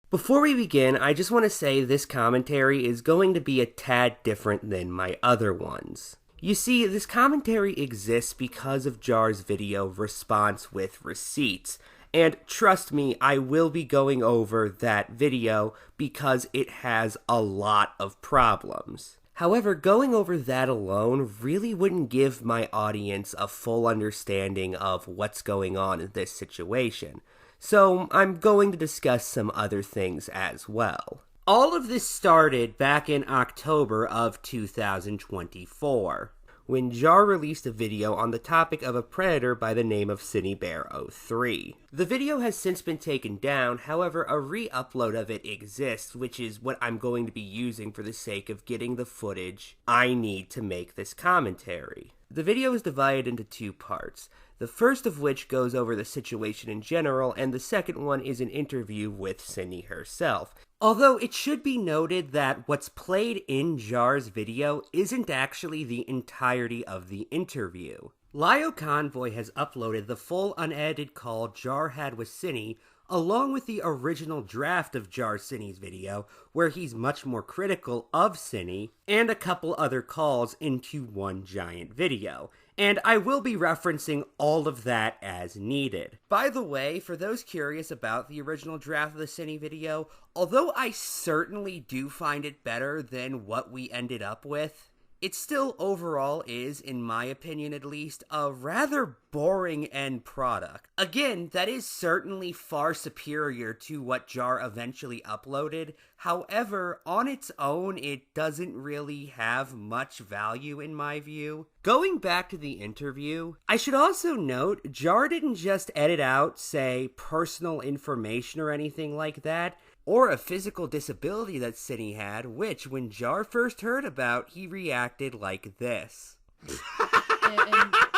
Before we begin, I just want to say this commentary is going to be a tad different than my other ones. You see, this commentary exists because of Jar's video Response with Receipts, and trust me, I will be going over that video because it has a lot of problems. However, going over that alone really wouldn't give my audience a full understanding of what's going on in this situation. So I'm going to discuss some other things as well. All of this started back in October of 2024, when Jar released a video on the topic of a predator by the name of CineBear03. The video has since been taken down, however a re-upload of it exists, which is what I'm going to be using for the sake of getting the footage I need to make this commentary. The video is divided into two parts, the first of which goes over the situation in general, and the second one is an interview with Cindy herself. Although it should be noted that what's played in Jar's video isn't actually the entirety of the interview. Lio Convoy has uploaded the full unedited call Jar had with Cindy, along with the original draft of Jar Cindy's video, where he's much more critical of Cindy, and a couple other calls into one giant video. And I will be referencing all of that as needed. By the way, for those curious about the original draft of the Cindy video, although I certainly do find it better than what we ended up with, it still overall is, in my opinion at least, a rather boring end product. Again, that is certainly far superior to what Jar eventually uploaded. However, on its own, it doesn't really have much value in my view. Going back to the interview, I should also note, Jar didn't just edit out, say, personal information or anything like that, or a physical disability that Cindy had, which, when Jar first heard about, he reacted like this. I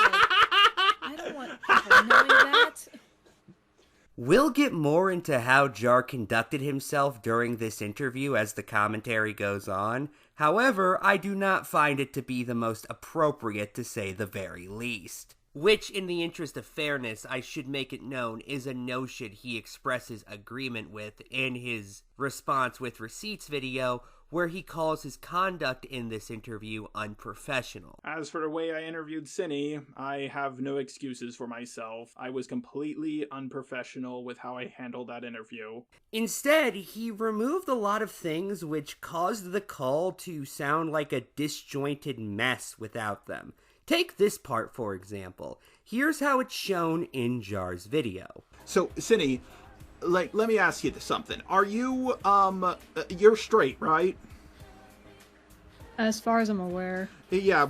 don't want people knowing that. We'll get more into how Jar conducted himself during this interview as the commentary goes on. However, I do not find it to be the most appropriate, to say the very least. Which, in the interest of fairness, I should make it known, is a notion he expresses agreement with in his Response with Receipts video, where he calls his conduct in this interview unprofessional. As for the way I interviewed Cindy, I have no excuses for myself. I was completely unprofessional with how I handled that interview. Instead, he removed a lot of things which caused the call to sound like a disjointed mess without them. Take this part, for example. Here's how it's shown in Jar's video. So, Cindy, let me ask you something. Are you, you're straight, right? As far as I'm aware. Yeah,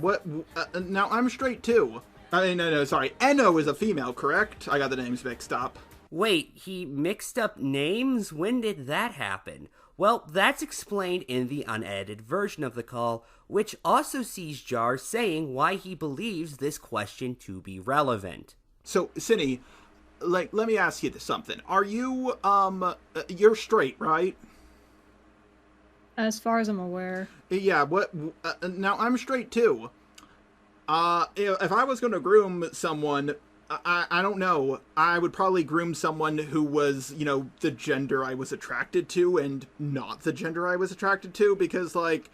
now I'm straight too. No, sorry. Eno is a female, correct? I got the names mixed up. Wait, he mixed up names? When did that happen? Well, that's explained in the unedited version of the call, which also sees Jar saying why he believes this question to be relevant. So, Cindy, let me ask you something. Are you, you're straight, right? As far as I'm aware. Yeah, now I'm straight too. If I was going to groom someone, I don't know. I would probably groom someone who was, the gender I was attracted to and not the gender I was attracted to, because, like,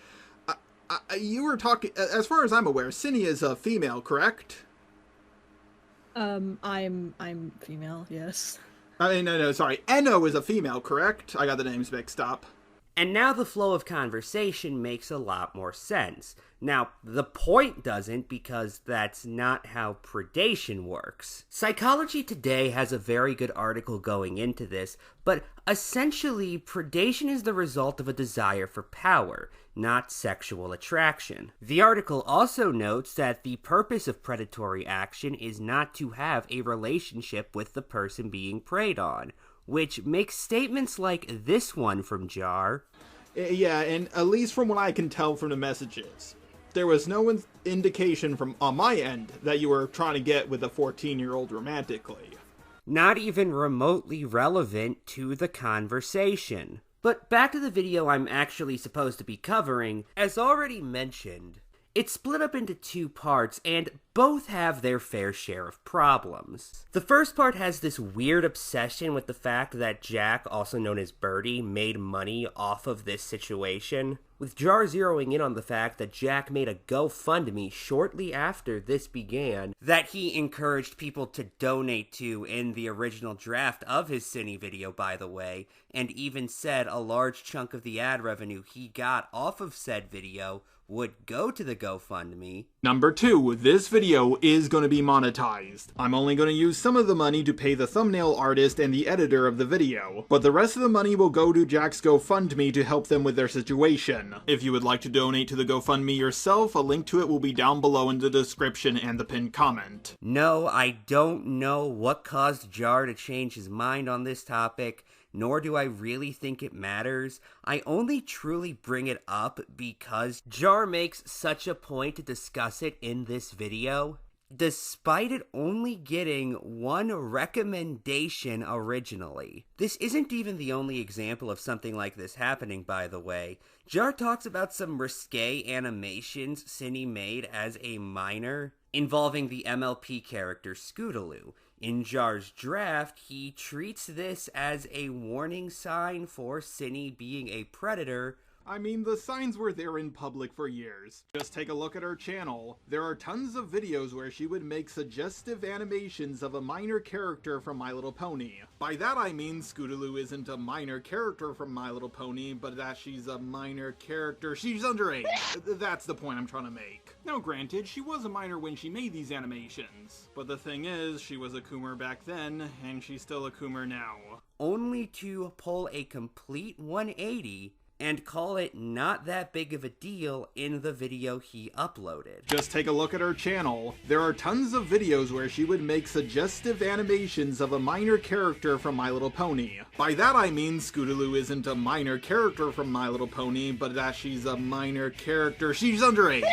you were talking, as far as I'm aware, Cindy is a female, correct? I'm female, yes. No, sorry. Eno is a female, correct? I got the names mixed up. And now the flow of conversation makes a lot more sense. Now, the point doesn't, because that's not how predation works. Psychology Today has a very good article going into this, but essentially, predation is the result of a desire for power, not sexual attraction. The article also notes that the purpose of predatory action is not to have a relationship with the person being preyed on, which makes statements like this one from Jar. Yeah, and at least from what I can tell from the messages, there was no indication from on my end that you were trying to get with a 14-year-old romantically. Not even remotely relevant to the conversation. But back to the video I'm actually supposed to be covering. As already mentioned, It's split up into two parts, and both have their fair share of problems. The first part has this weird obsession with the fact that Jack, also known as Birdie, made money off of this situation, with Jar zeroing in on the fact that Jack made a GoFundMe shortly after this began that he encouraged people to donate to in the original draft of his Cine video, by the way, and even said a large chunk of the ad revenue he got off of said video would go to the GoFundMe. Number 2, this video is going to be monetized. I'm only going to use some of the money to pay the thumbnail artist and the editor of the video, but the rest of the money will go to Jack's GoFundMe to help them with their situation. If you would like to donate to the GoFundMe yourself, a link to it will be down below in the description and the pinned comment. No, I don't know what caused Jar to change his mind on this topic, nor do I really think it matters. I only truly bring it up because Jar makes such a point to discuss it in this video, despite it only getting one recommendation originally. This isn't even the only example of something like this happening, by the way. Jar talks about some risque animations Cine made as a minor, involving the MLP character Scootaloo. In Jar's draft, he treats this as a warning sign for Cine being a predator. I mean, the signs were there in public for years. Just take a look at her channel. There are tons of videos where she would make suggestive animations of a minor character from My Little Pony. By that I mean Scootaloo isn't a minor character from My Little Pony, but that she's a minor character. She's underage. That's the point I'm trying to make. Now granted, she was a minor when she made these animations. But the thing is, she was a Coomer back then, and she's still a Coomer now. Only to pull a complete 180 and call it not that big of a deal in the video he uploaded. Just take a look at her channel. There are tons of videos where she would make suggestive animations of a minor character from My Little Pony. By that I mean Scootaloo isn't a minor character from My Little Pony, but that she's a minor character. She's underage.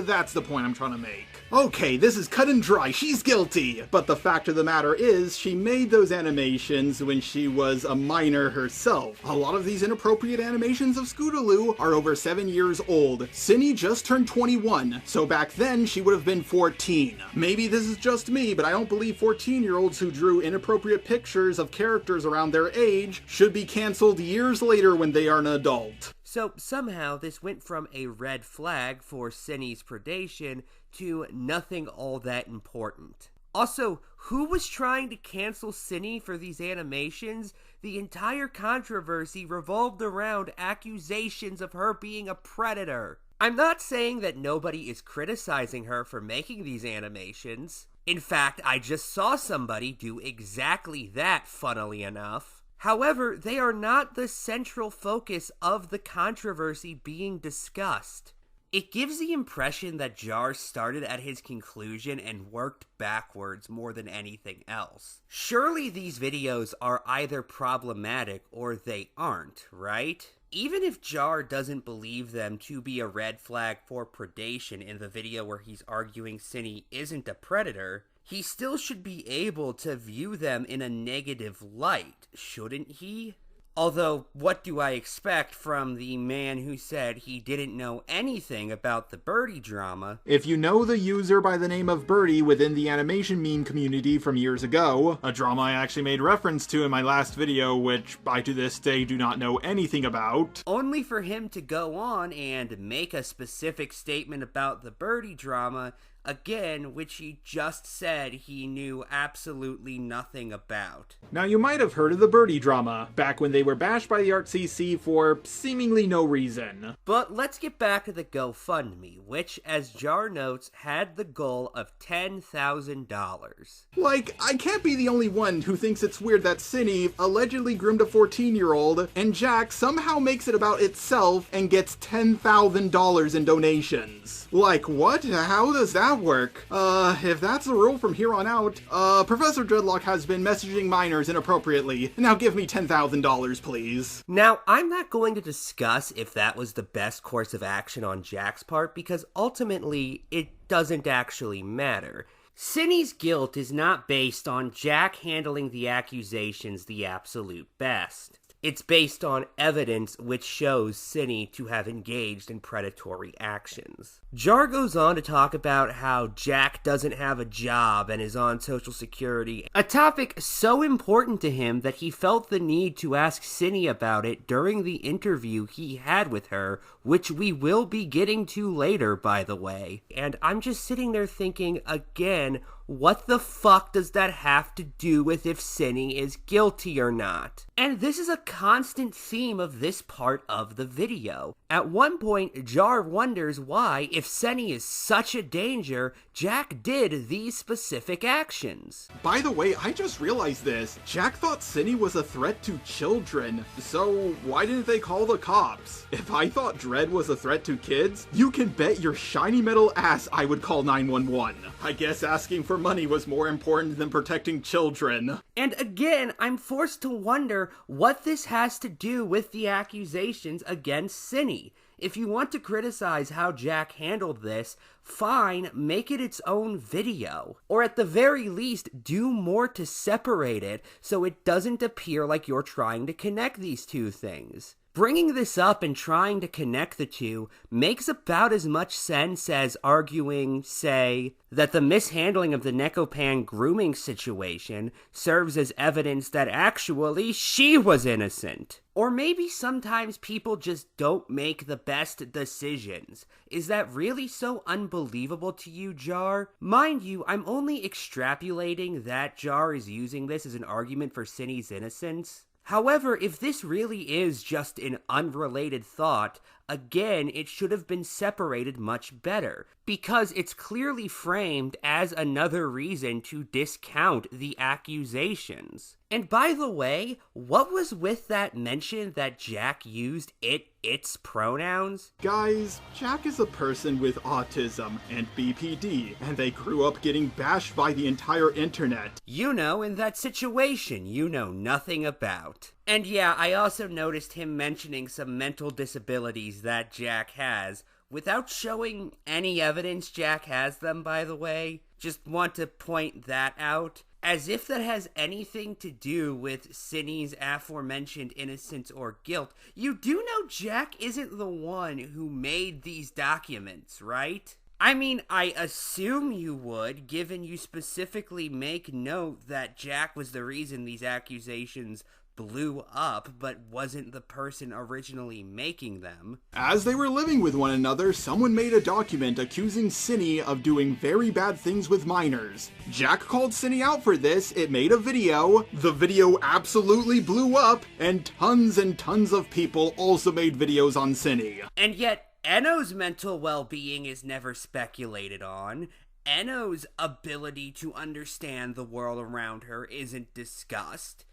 That's the point I'm trying to make. Okay, this is cut and dry. She's guilty. But the fact of the matter is, she made those animations when she was a minor herself. A lot of these inappropriate animations of Scootaloo are over 7 years old. Cine just turned 21, so back then she would have been 14. Maybe this is just me, but I don't believe 14-year-olds who drew inappropriate pictures of characters around their age should be canceled years later when they are an adult. So somehow this went from a red flag for Cine's predation to nothing all that important. Also, who was trying to cancel Cine for these animations? The entire controversy revolved around accusations of her being a predator. I'm not saying that nobody is criticizing her for making these animations. In fact, I just saw somebody do exactly that, funnily enough. However, they are not the central focus of the controversy being discussed. It gives the impression that Jar started at his conclusion and worked backwards more than anything else. Surely these videos are either problematic or they aren't, right? Even if Jar doesn't believe them to be a red flag for predation in the video where he's arguing Cine isn't a predator, he still should be able to view them in a negative light, shouldn't he? Although, what do I expect from the man who said he didn't know anything about the Birdie drama? If you know the user by the name of Birdie within the animation meme community from years ago, a drama I actually made reference to in my last video, which I to this day do not know anything about, only for him to go on and make a specific statement about the Birdie drama, again, which he just said he knew absolutely nothing about. Now you might have heard of the Birdie drama, back when they were bashed by the ArtCC for seemingly no reason. But let's get back to the GoFundMe, which, as Jar notes, had the goal of $10,000. Like, I can't be the only one who thinks it's weird that Cine allegedly groomed a 14-year-old, and Jack somehow makes it about itself and gets $10,000 in donations. Like, what? How does that work? If that's the rule from here on out, Professor Dreadlock has been messaging minors inappropriately. Now give me $10,000, please. Now, I'm not going to discuss if that was the best course of action on Jack's part, because ultimately, it doesn't actually matter. Cine's guilt is not based on Jack handling the accusations the absolute best. It's based on evidence which shows Cinny to have engaged in predatory actions. Jar goes on to talk about how Jack doesn't have a job and is on Social Security, a topic so important to him that he felt the need to ask Cinny about it during the interview he had with her, which we will be getting to later, by the way. And I'm just sitting there thinking, again, what the fuck does that have to do with if Cinny is guilty or not? And this is a constant theme of this part of the video. At one point, Jar wonders why, if Cinny is such a danger, Jack did these specific actions. By the way, I just realized this. Jack thought Cinny was a threat to children, so why didn't they call the cops? If I thought Dredd was a threat to kids, you can bet your shiny metal ass I would call 911. I guess asking for money was more important than protecting children. And again, I'm forced to wonder what this has to do with the accusations against Cinny. If you want to criticize how Jack handled this, fine, make it its own video. Or at the very least, do more to separate it so it doesn't appear like you're trying to connect these two things. Bringing this up and trying to connect the two makes about as much sense as arguing, say, that the mishandling of the Nekopan grooming situation serves as evidence that actually she was innocent. Or maybe sometimes people just don't make the best decisions. Is that really so unbelievable to you, Jar? Mind you, I'm only extrapolating that Jar is using this as an argument for Cinny's innocence. However, if this really is just an unrelated thought, again, it should have been separated much better, because it's clearly framed as another reason to discount the accusations. And by the way, what was with that mention that Jack used its pronouns? Guys, Jack is a person with autism and BPD, and they grew up getting bashed by the entire internet. You know, in that situation you know nothing about. And yeah, I also noticed him mentioning some mental disabilities that Jack has, without showing any evidence Jack has them, by the way. Just want to point that out. As if that has anything to do with Cinny's aforementioned innocence or guilt. You do know Jack isn't the one who made these documents, right? I mean, I assume you would, given you specifically make note that Jack was the reason these accusations blew up, but wasn't the person originally making them. As they were living with one another, someone made a document accusing Cinny of doing very bad things with minors. Jack called Cinny out for this, it made a video, the video absolutely blew up, and tons of people also made videos on Cinny. And yet, Enno's mental well-being is never speculated on. Enno's ability to understand the world around her isn't discussed.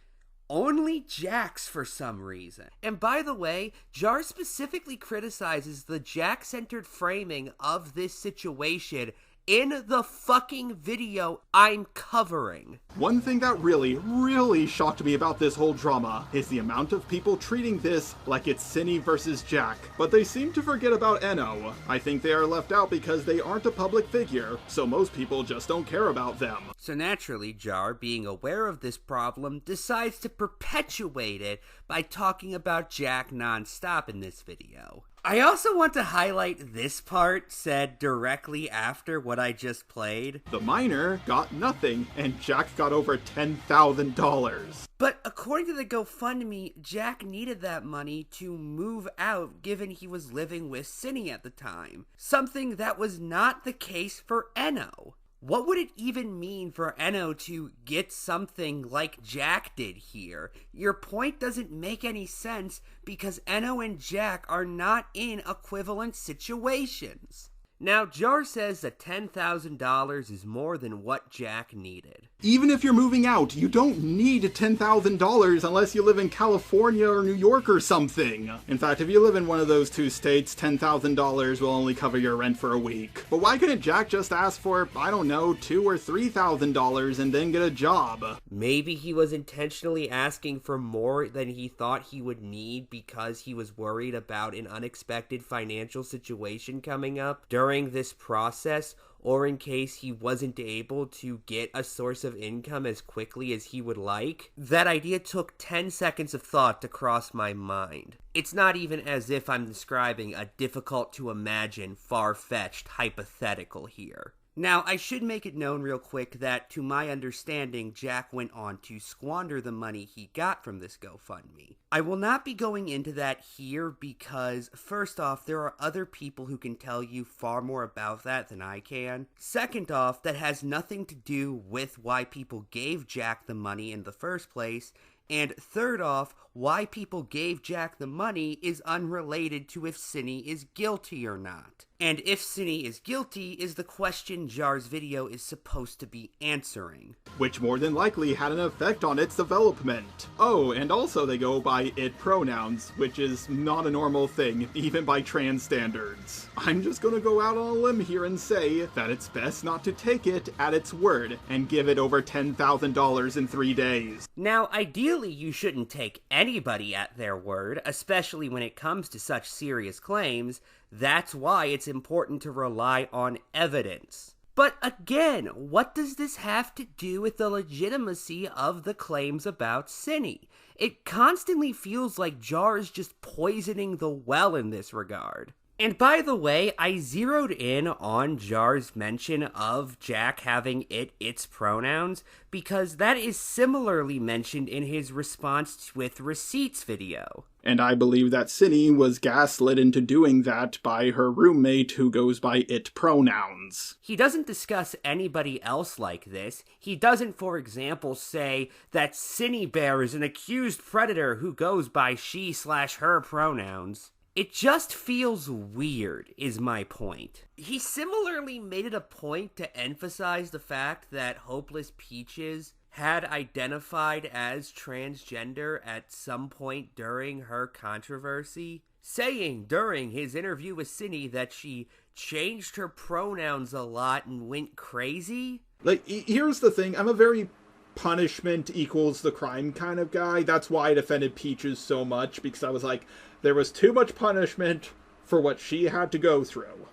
Only Jack's for some reason. And by the way, Jar specifically criticizes the Jack-centered framing of this situation in the fucking video I'm covering. One thing that really shocked me about this whole drama is the amount of people treating this like it's Cinny versus Jack, but they seem to forget about Enno. I think they are left out because they aren't a public figure, so most people just don't care about them. So naturally, Jar, being aware of this problem, decides to perpetuate it by talking about Jack non-stop in this video. I also want to highlight this part said directly after what I just played. The minor got nothing, and Jack got over $10,000. But according to the GoFundMe, Jack needed that money to move out given he was living with Cinny at the time. Something that was not the case for Enno. What would it even mean for Enno to get something like Jack did here? Your point doesn't make any sense because Enno and Jack are not in equivalent situations. Now, Jar says that $10,000 is more than what Jack needed. Even if you're moving out, you don't need $10,000 unless you live in California or New York or something. In fact, if you live in one of those two states, $10,000 will only cover your rent for a week. But why couldn't Jack just ask for, I don't know, $2,000 or $3,000 and then get a job? Maybe he was intentionally asking for more than he thought he would need because he was worried about an unexpected financial situation coming up during during this process, or in case he wasn't able to get a source of income as quickly as he would like, that idea took 10 seconds of thought to cross my mind. It's not even as if I'm describing a difficult to imagine, far-fetched hypothetical here. Now, I should make it known real quick that, to my understanding, Jack went on to squander the money he got from this GoFundMe. I will not be going into that here because, first off, there are other people who can tell you far more about that than I can. Second off, that has nothing to do with why people gave Jack the money in the first place. And third off, why people gave Jack the money is unrelated to if Cinny is guilty or not. And if Cinny is guilty is the question Jar's video is supposed to be answering. Which more than likely had an effect on its development. Oh, and also they go by it pronouns, which is not a normal thing, even by trans standards. I'm just gonna go out on a limb here and say that it's best not to take it at its word and give it over $10,000 in 3 days. Now, ideally you shouldn't take anybody at their word, especially when it comes to such serious claims. That's why it's important to rely on evidence. But again, what does this have to do with the legitimacy of the claims about Cinny? It constantly feels like Jar is just poisoning the well in this regard. And by the way, I zeroed in on Jar's mention of Jack having its pronouns because that is similarly mentioned in his response with Receipts video. And I believe that Cinny was gaslit into doing that by her roommate who goes by it pronouns. He doesn't discuss anybody else like this. He doesn't, for example, say that Cinny Bear is an accused predator who goes by she/her pronouns. It just feels weird, is my point. He similarly made it a point to emphasize the fact that Hopeless Peaches had identified as transgender at some point during her controversy, saying during his interview with Cinny that she changed her pronouns a lot and went crazy. Like, here's the thing, I'm a very punishment equals the crime kind of guy. That's why I defended Peaches so much, because I was like, there was too much punishment for what she had to go through.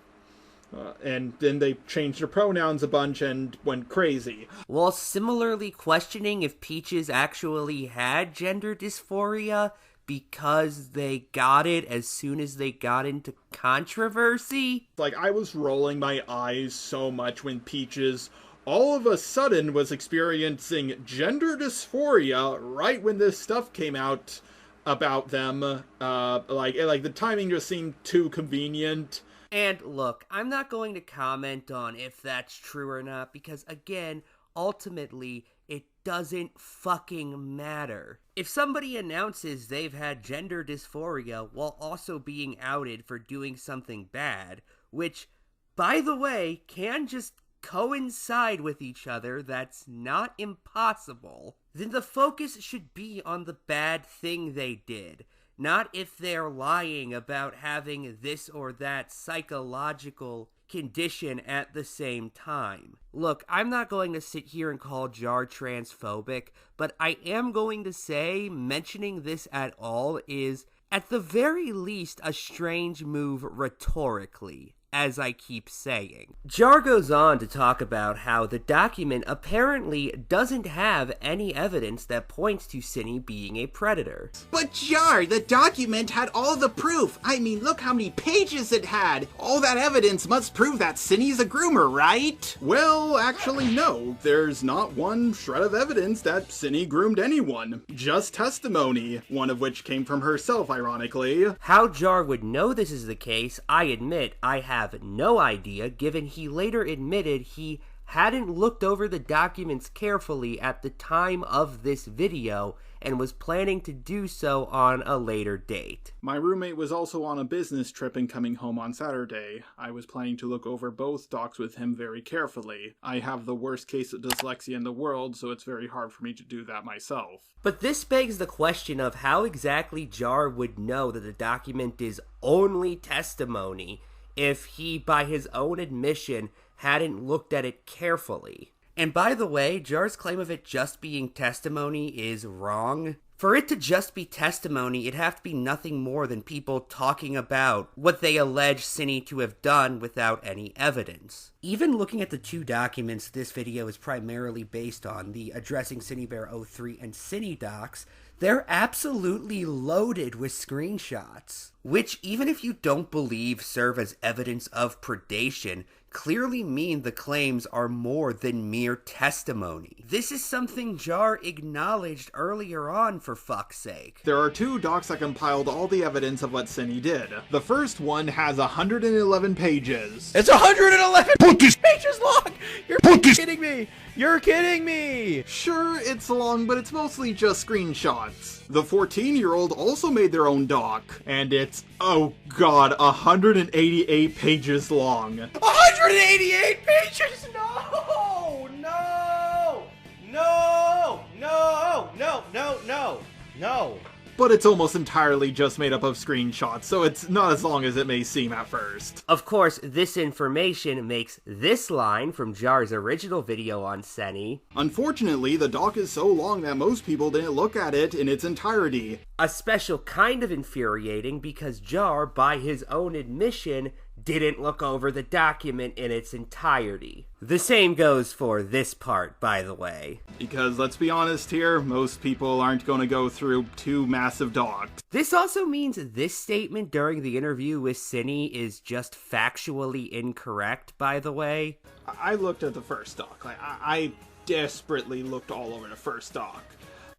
And then they changed her pronouns a bunch and went crazy. While similarly questioning if Peaches actually had gender dysphoria because they got it as soon as they got into controversy. Like, I was rolling my eyes so much when Peaches all of a sudden was experiencing gender dysphoria right when this stuff came out about them. Like the timing just seemed too convenient. And look, I'm not going to comment on if that's true or not because, again, ultimately, it doesn't fucking matter. If somebody announces they've had gender dysphoria while also being outed for doing something bad, which, by the way, can just coincide with each other, that's not impossible, then the focus should be on the bad thing they did, not if they're lying about having this or that psychological condition at the same time. Look, I'm not going to sit here and call Jar transphobic, but I am going to say mentioning this at all is, at the very least, a strange move rhetorically, as I keep saying. Jar goes on to talk about how the document apparently doesn't have any evidence that points to Cinny being a predator. But Jar, the document had all the proof. I mean, look how many pages it had. All that evidence must prove that Cinny's a groomer, right? Well, actually, no. There's not one shred of evidence that Cinny groomed anyone. Just testimony, one of which came from herself, ironically. How Jar would know this is the case, I admit I have no idea, given he later admitted he hadn't looked over the documents carefully at the time of this video and was planning to do so on a later date. My roommate was also on a business trip and coming home on Saturday. I was planning to look over both docs with him very carefully. I have the worst case of dyslexia in the world, so it's very hard for me to do that myself. But this begs the question of how exactly Jar would know that the document is only testimony if he, by his own admission, hadn't looked at it carefully. And by the way, Jar's claim of it just being testimony is wrong. For it to just be testimony, it'd have to be nothing more than people talking about what they allege Cine to have done without any evidence. Even looking at the two documents this video is primarily based on, the Addressing Cinebear 03 and CineDocs, they're absolutely loaded with screenshots, which, even if you don't believe serve as evidence of predation, clearly mean the claims are more than mere testimony. This is something Jar acknowledged earlier on, for fuck's sake. There are two docs that compiled all the evidence of what Cine did. The first one has 111 pages. It's 111 pages long! You're kidding me! You're kidding me! Sure, it's long, but it's mostly just screenshots. The 14-year-old also made their own doc, and it's, oh god, 188 pages long. 188 pages? No! No! No! No! No! No! No! No! But it's almost entirely just made up of screenshots, so it's not as long as it may seem at first. Of course, this information makes this line from Jar's original video on Cine Unfortunately, the doc is so long that most people didn't look at it in its entirety. a special kind of infuriating because Jar, by his own admission, didn't look over the document in its entirety. The same goes for this part, by the way. Because let's be honest here, most people aren't going to go through two massive docs. This also means this statement during the interview with Cine is just factually incorrect, by the way. I looked at the first doc. I desperately looked all over the first doc.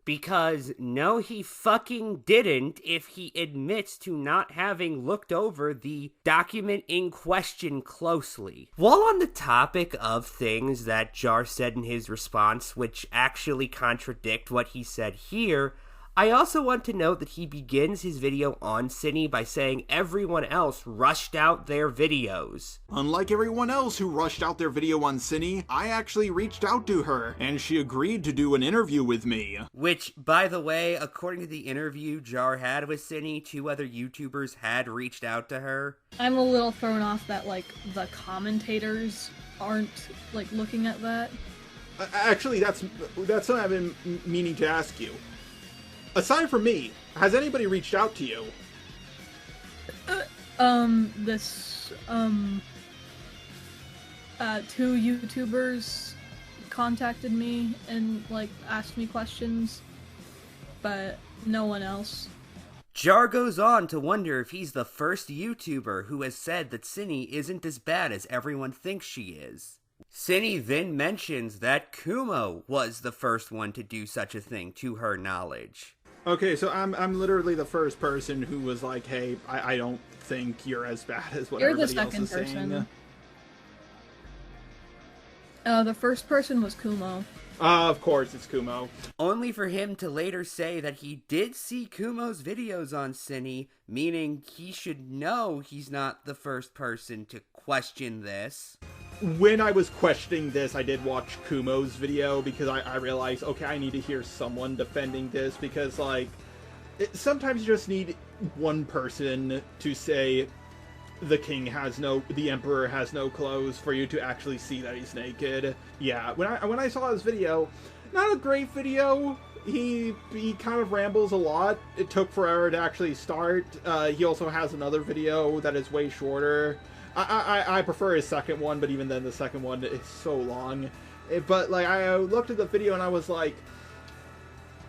Because no, he fucking didn't if he admits to not having looked over the document in question closely. While on the topic of things that Jar said in his response, which actually contradict what he said here, I also want to note that he begins his video on Cine by saying everyone else rushed out their videos. Unlike everyone else who rushed out their video on Cine, I actually reached out to her, and she agreed to do an interview with me. Which, by the way, according to the interview Jar had with Cine, 2 other YouTubers had reached out to her. I'm a little thrown off that, like, the commentators aren't, like, looking at that. Actually, that's something I've been meaning to ask you. Aside from me, has anybody reached out to you? Two YouTubers contacted me and, like, asked me questions, but no one else. Jar goes on to wonder if he's the first YouTuber who has said that Cine isn't as bad as everyone thinks she is. Cine then mentions that Kumo was the first one to do such a thing to her knowledge. Okay, so I'm literally the first person who was like, hey, I don't think you're as bad as what You're the everybody else second is saying. person. The first person was Kumo. Of course, it's Kumo. Only for him to later say that he did see Kumo's videos on Cine, meaning he should know he's not the first person to question this. When I was questioning this, I did watch Kumo's video because I realized, okay, I need to hear someone defending this because, like, sometimes you just need one person to say the emperor has no clothes for you to actually see that he's naked. Yeah, when I saw his video, not a great video. He kind of rambles a lot. It took forever to actually start. He also has another video that is way shorter. I prefer his second one, but even then the second one is so long. But, like, I looked at the video and I was like,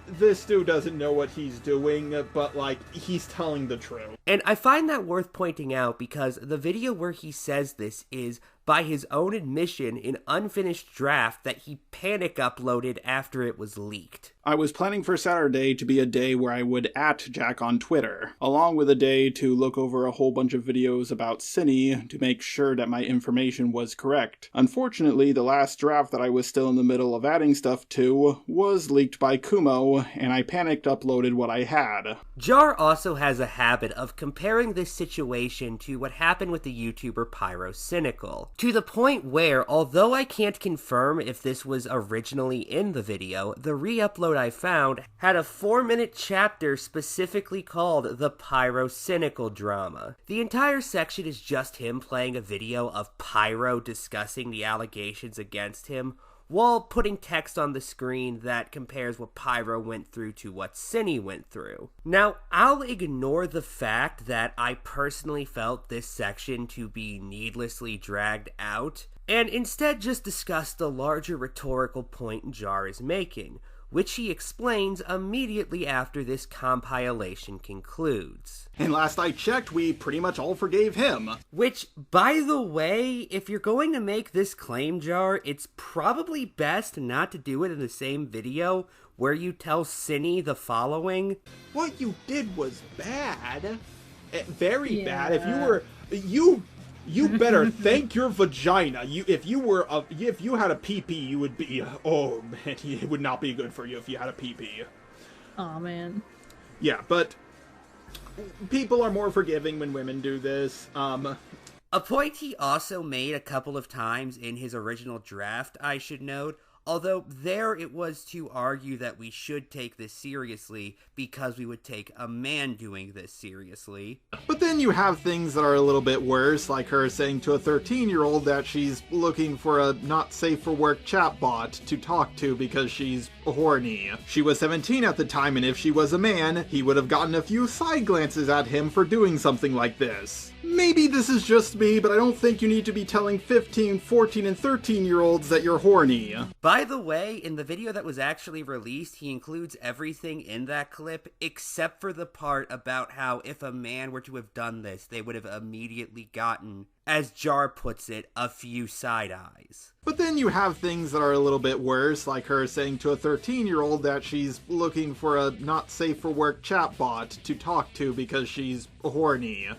this dude doesn't know what he's doing, but, like, he's telling the truth. And I find that worth pointing out because the video where he says this is, by his own admission, an unfinished draft that he panic uploaded after it was leaked. I was planning for Saturday to be a day where I would @Jack on Twitter, along with a day to look over a whole bunch of videos about Cine to make sure that my information was correct. Unfortunately, the last draft that I was still in the middle of adding stuff to was leaked by Kumo, and I panicked uploaded what I had. Jar also has a habit of comparing this situation to what happened with the YouTuber Pyrocynical, to the point where, although I can't confirm if this was originally in the video, the re-upload I found had a 4-minute chapter specifically called the Pyrocynical drama. The entire section is just him playing a video of Pyro discussing the allegations against him, while putting text on the screen that compares what Pyro went through to what Cinny went through. Now, I'll ignore the fact that I personally felt this section to be needlessly dragged out, and instead just discuss the larger rhetorical point Jar is making, which he explains immediately after this compilation concludes. And last I checked, we pretty much all forgave him. Which, by the way, if you're going to make this claim, Jar, it's probably best not to do it in the same video where you tell Cinny the following. What you did was bad. Very bad. If Yeah. you better thank your vagina. If you had a pee-pee, you would be, oh man, it would not be good for you if you had a pee-pee. Aw, man. Yeah, but people are more forgiving when women do this. A point he also made a couple of times in his original draft, I should note, although there it was to argue that we should take this seriously because we would take a man doing this seriously. But then you have things that are a little bit worse, like her saying to a 13-year-old that she's looking for a not-safe-for-work chatbot to talk to because she's horny. She was 17 at the time, and if she was a man, he would have gotten a few side glances at him for doing something like this. Maybe this is just me, but I don't think you need to be telling 15, 14, and 13-year-olds that you're horny. By the way, in the video that was actually released, he includes everything in that clip except for the part about how if a man were to have done this, they would have immediately gotten, as Jar puts it, a few side eyes. But then you have things that are a little bit worse, like her saying to a 13-year-old that she's looking for a not-safe-for-work chatbot to talk to because she's horny.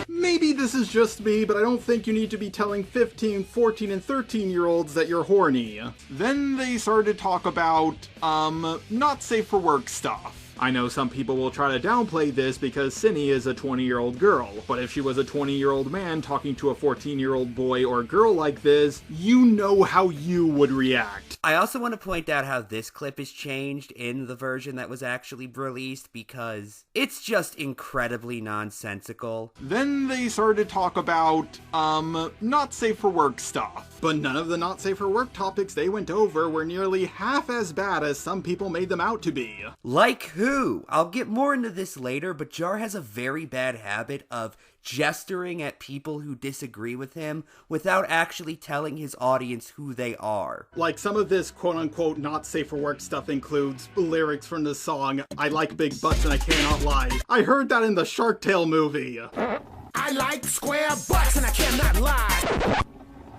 Maybe this is just me, but I don't think you need to be telling 15, 14, and 13-year-olds that you're horny. Then they started to talk about, not safe for work stuff. I know some people will try to downplay this because Cinny is a 20-year-old girl, but if she was a 20-year-old man talking to a 14-year-old boy or girl like this, you know how you would react. I also want to point out how this clip is changed in the version that was actually released because it's just incredibly nonsensical. Then they started to talk about, not safe for work stuff. But none of the not safe for work topics they went over were nearly half as bad as some people made them out to be. Like who? I'll get more into this later, but Jar has a very bad habit of gesturing at people who disagree with him without actually telling his audience who they are. Like, some of this quote-unquote not safe for work stuff includes lyrics from the song, "I like big butts and I cannot lie." I heard that in the Shark Tale movie. I like square butts and I cannot lie.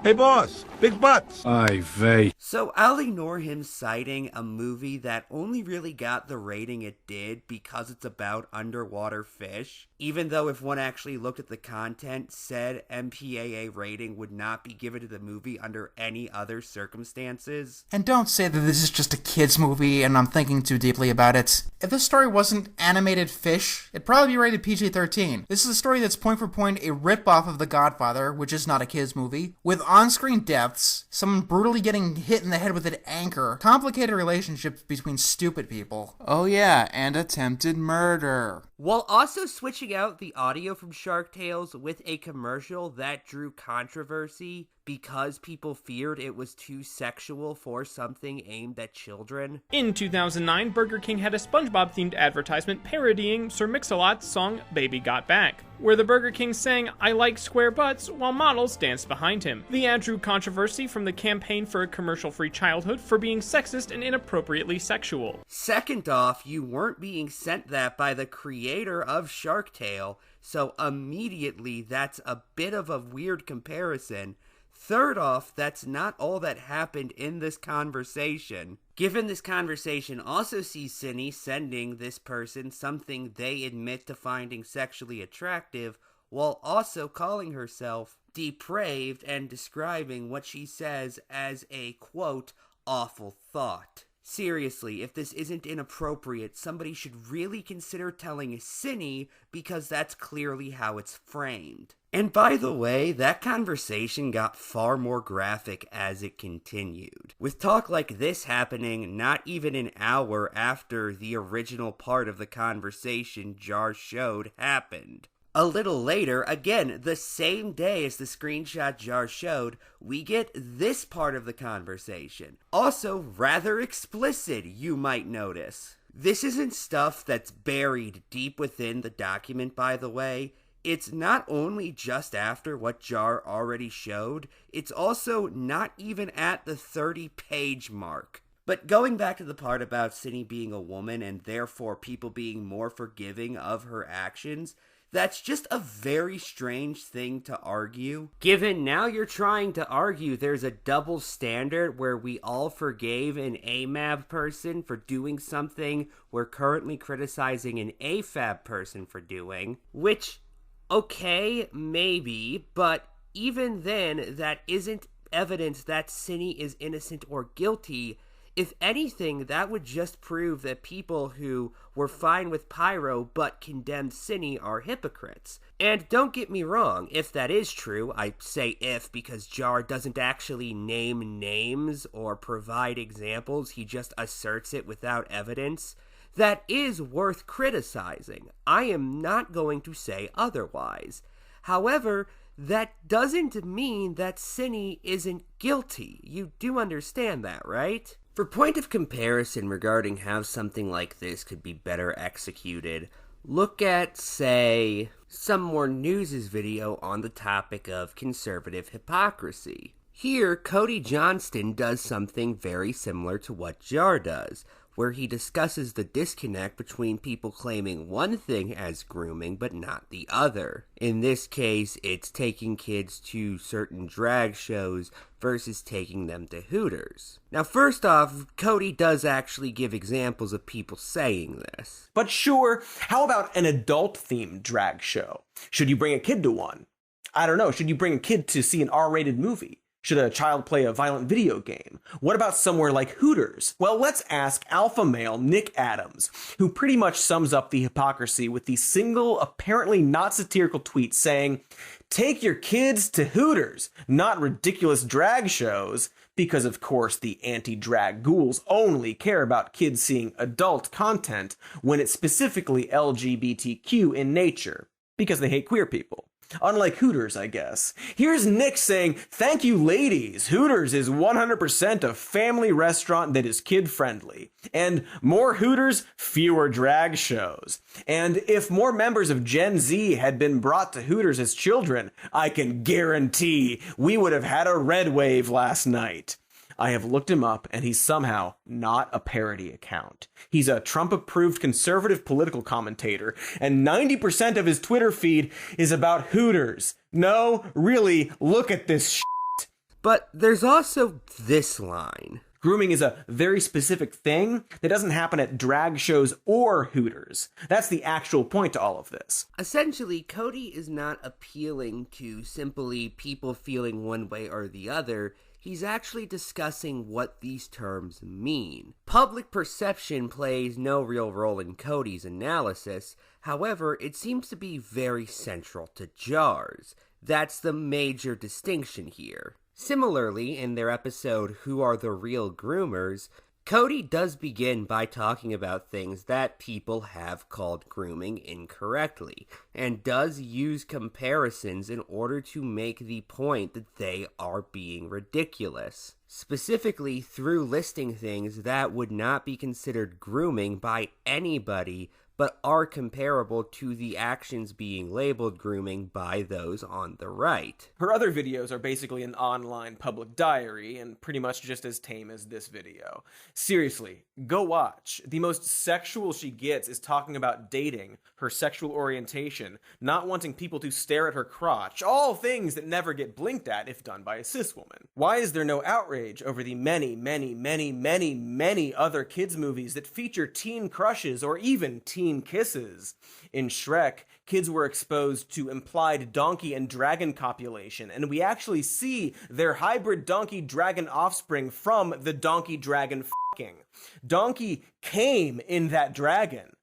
Hey, boss, big butts. Ay vey. So I'll ignore him citing a movie that only really got the rating it did because it's about underwater fish, even though if one actually looked at the content, said MPAA rating would not be given to the movie under any other circumstances. And don't say that this is just a kid's movie and I'm thinking too deeply about it. If this story wasn't animated fish, it'd probably be rated PG-13. This is a story that's point for point a rip-off of The Godfather, which is not a kid's movie, with on-screen deaths, someone brutally getting hit in the head with an anchor, complicated relationships between stupid people. Oh yeah, and attempted murder. While also switching out the audio from Shark Tales with a commercial that drew controversy because people feared it was too sexual for something aimed at children. In 2009, Burger King had a SpongeBob-themed advertisement parodying Sir Mix-a-Lot's song Baby Got Back, where the Burger King sang "I like square butts" while models danced behind him. The ad drew controversy from the Campaign for a Commercial-Free Childhood for being sexist and inappropriately sexual. Second off, you weren't being sent that by the creator of Shark Tale, so immediately that's a bit of a weird comparison. Third off, that's not all that happened in this conversation. Given this conversation also sees Cinny sending this person something they admit to finding sexually attractive, while also calling herself depraved and describing what she says as a, quote, awful thought. Seriously, if this isn't inappropriate, somebody should really consider telling Cinny because that's clearly how it's framed. And by the way, that conversation got far more graphic as it continued, with talk like this happening not even an hour after the original part of the conversation Jar showed happened. A little later, again, the same day as the screenshot Jar showed, we get this part of the conversation. Also rather explicit, you might notice. This isn't stuff that's buried deep within the document, by the way. It's not only just after what Jar already showed, it's also not even at the 30-page mark. But going back to the part about Cindy being a woman and therefore people being more forgiving of her actions, that's just a very strange thing to argue. Given now you're trying to argue there's a double standard where we all forgave an AMAB person for doing something we're currently criticizing an AFAB person for doing, which, okay, maybe, but even then, that isn't evidence that Cindy is innocent or guilty. If anything, that would just prove that people who were fine with Pyro but condemned Cindy are hypocrites. And don't get me wrong, if that is true, I say if because Jar doesn't actually name names or provide examples, he just asserts it without evidence, that is worth criticizing. I am not going to say otherwise. However, that doesn't mean that Cindy isn't guilty. You do understand that, right? For point of comparison regarding how something like this could be better executed, look at, say, some more News' video on the topic of conservative hypocrisy. Here, Cody Johnston does something very similar to what Jar does, where he discusses the disconnect between people claiming one thing as grooming but not the other. In this case, it's taking kids to certain drag shows versus taking them to Hooters. Now, first off, Cody does actually give examples of people saying this. But sure, how about an adult-themed drag show? Should you bring a kid to one? I don't know, should you bring a kid to see an R-rated movie? Should a child play a violent video game? What about somewhere like Hooters? Well, let's ask alpha male Nick Adams, who pretty much sums up the hypocrisy with the single, apparently not satirical tweet saying, "Take your kids to Hooters, not ridiculous drag shows," because of course the anti-drag ghouls only care about kids seeing adult content when it's specifically LGBTQ in nature, because they hate queer people. Unlike Hooters, I guess. Here's Nick saying, "Thank you, ladies. Hooters is 100% a family restaurant that is kid-friendly. And more Hooters, fewer drag shows. And if more members of Gen Z had been brought to Hooters as children, I can guarantee we would have had a red wave last night." I have looked him up, and he's somehow not a parody account. He's a Trump-approved conservative political commentator, and 90% of his Twitter feed is about Hooters. No, really, look at this shit. But there's also this line. Grooming is a very specific thing that doesn't happen at drag shows or Hooters. That's the actual point to all of this. Essentially, Cody is not appealing to simply people feeling one way or the other. He's actually discussing what these terms mean. Public perception plays no real role in Cody's analysis. However, it seems to be very central to Jar's. That's the major distinction here. Similarly, in their episode, Who Are the Real Groomers?, Cody does begin by talking about things that people have called grooming incorrectly, and does use comparisons in order to make the point that they are being ridiculous. Specifically through listing things that would not be considered grooming by anybody, but are comparable to the actions being labeled grooming by those on the right. Her other videos are basically an online public diary, and pretty much just as tame as this video. Seriously, go watch. The most sexual she gets is talking about dating, her sexual orientation, not wanting people to stare at her crotch, all things that never get blinked at if done by a cis woman. Why is there no outrage over the many, many, many, many, many other kids movies that feature teen crushes or even teen kisses? In Shrek, kids were exposed to implied donkey and dragon copulation, and we actually see their hybrid donkey-dragon offspring from the donkey-dragon fucking. Donkey came in that dragon.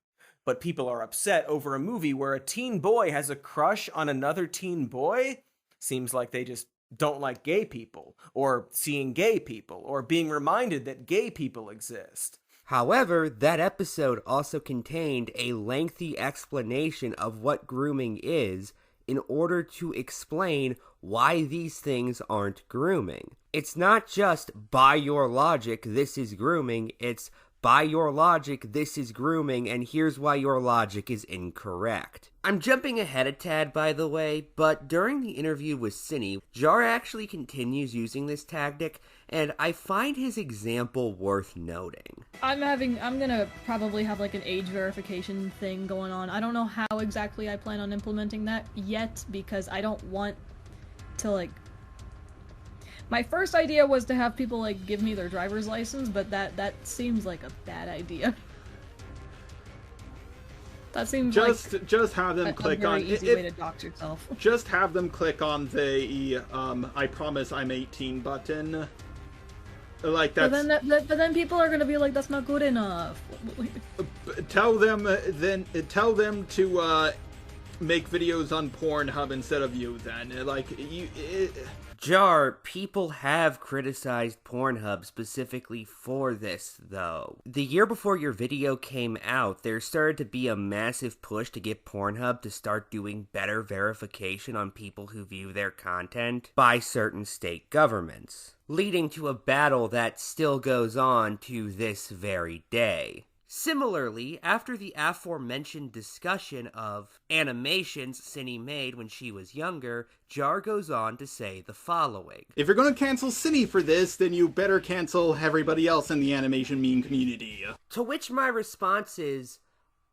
But people are upset over a movie where a teen boy has a crush on another teen boy? Seems like they just don't like gay people, or seeing gay people, or being reminded that gay people exist. However, that episode also contained a lengthy explanation of what grooming is in order to explain why these things aren't grooming. It's not just, by your logic, this is grooming, it's, by your logic, this is grooming, and here's why your logic is incorrect. I'm jumping ahead a tad, by the way, but during the interview with Cine, Jar actually continues using this tactic, and I find his example worth noting. I'm gonna probably have like an age verification thing going on. I don't know how exactly I plan on implementing that yet, because I don't want to like... My first idea was to have people like give me their driver's license, but that seems like a bad idea. That seems just have them click a very on easy way to dox yourself. Just have them click on the I promise I'm 18 button. Like that's. But then people are gonna be like, that's not good enough. Tell them to make videos on Pornhub instead of you. Then Jar, people have criticized Pornhub specifically for this, though. The year before your video came out, there started to be a massive push to get Pornhub to start doing better verification on people who view their content by certain state governments, leading to a battle that still goes on to this very day. Similarly, after the aforementioned discussion of animations Cine made when she was younger, Jar goes on to say the following. If you're gonna cancel Cine for this, then you better cancel everybody else in the animation meme community. To which my response is,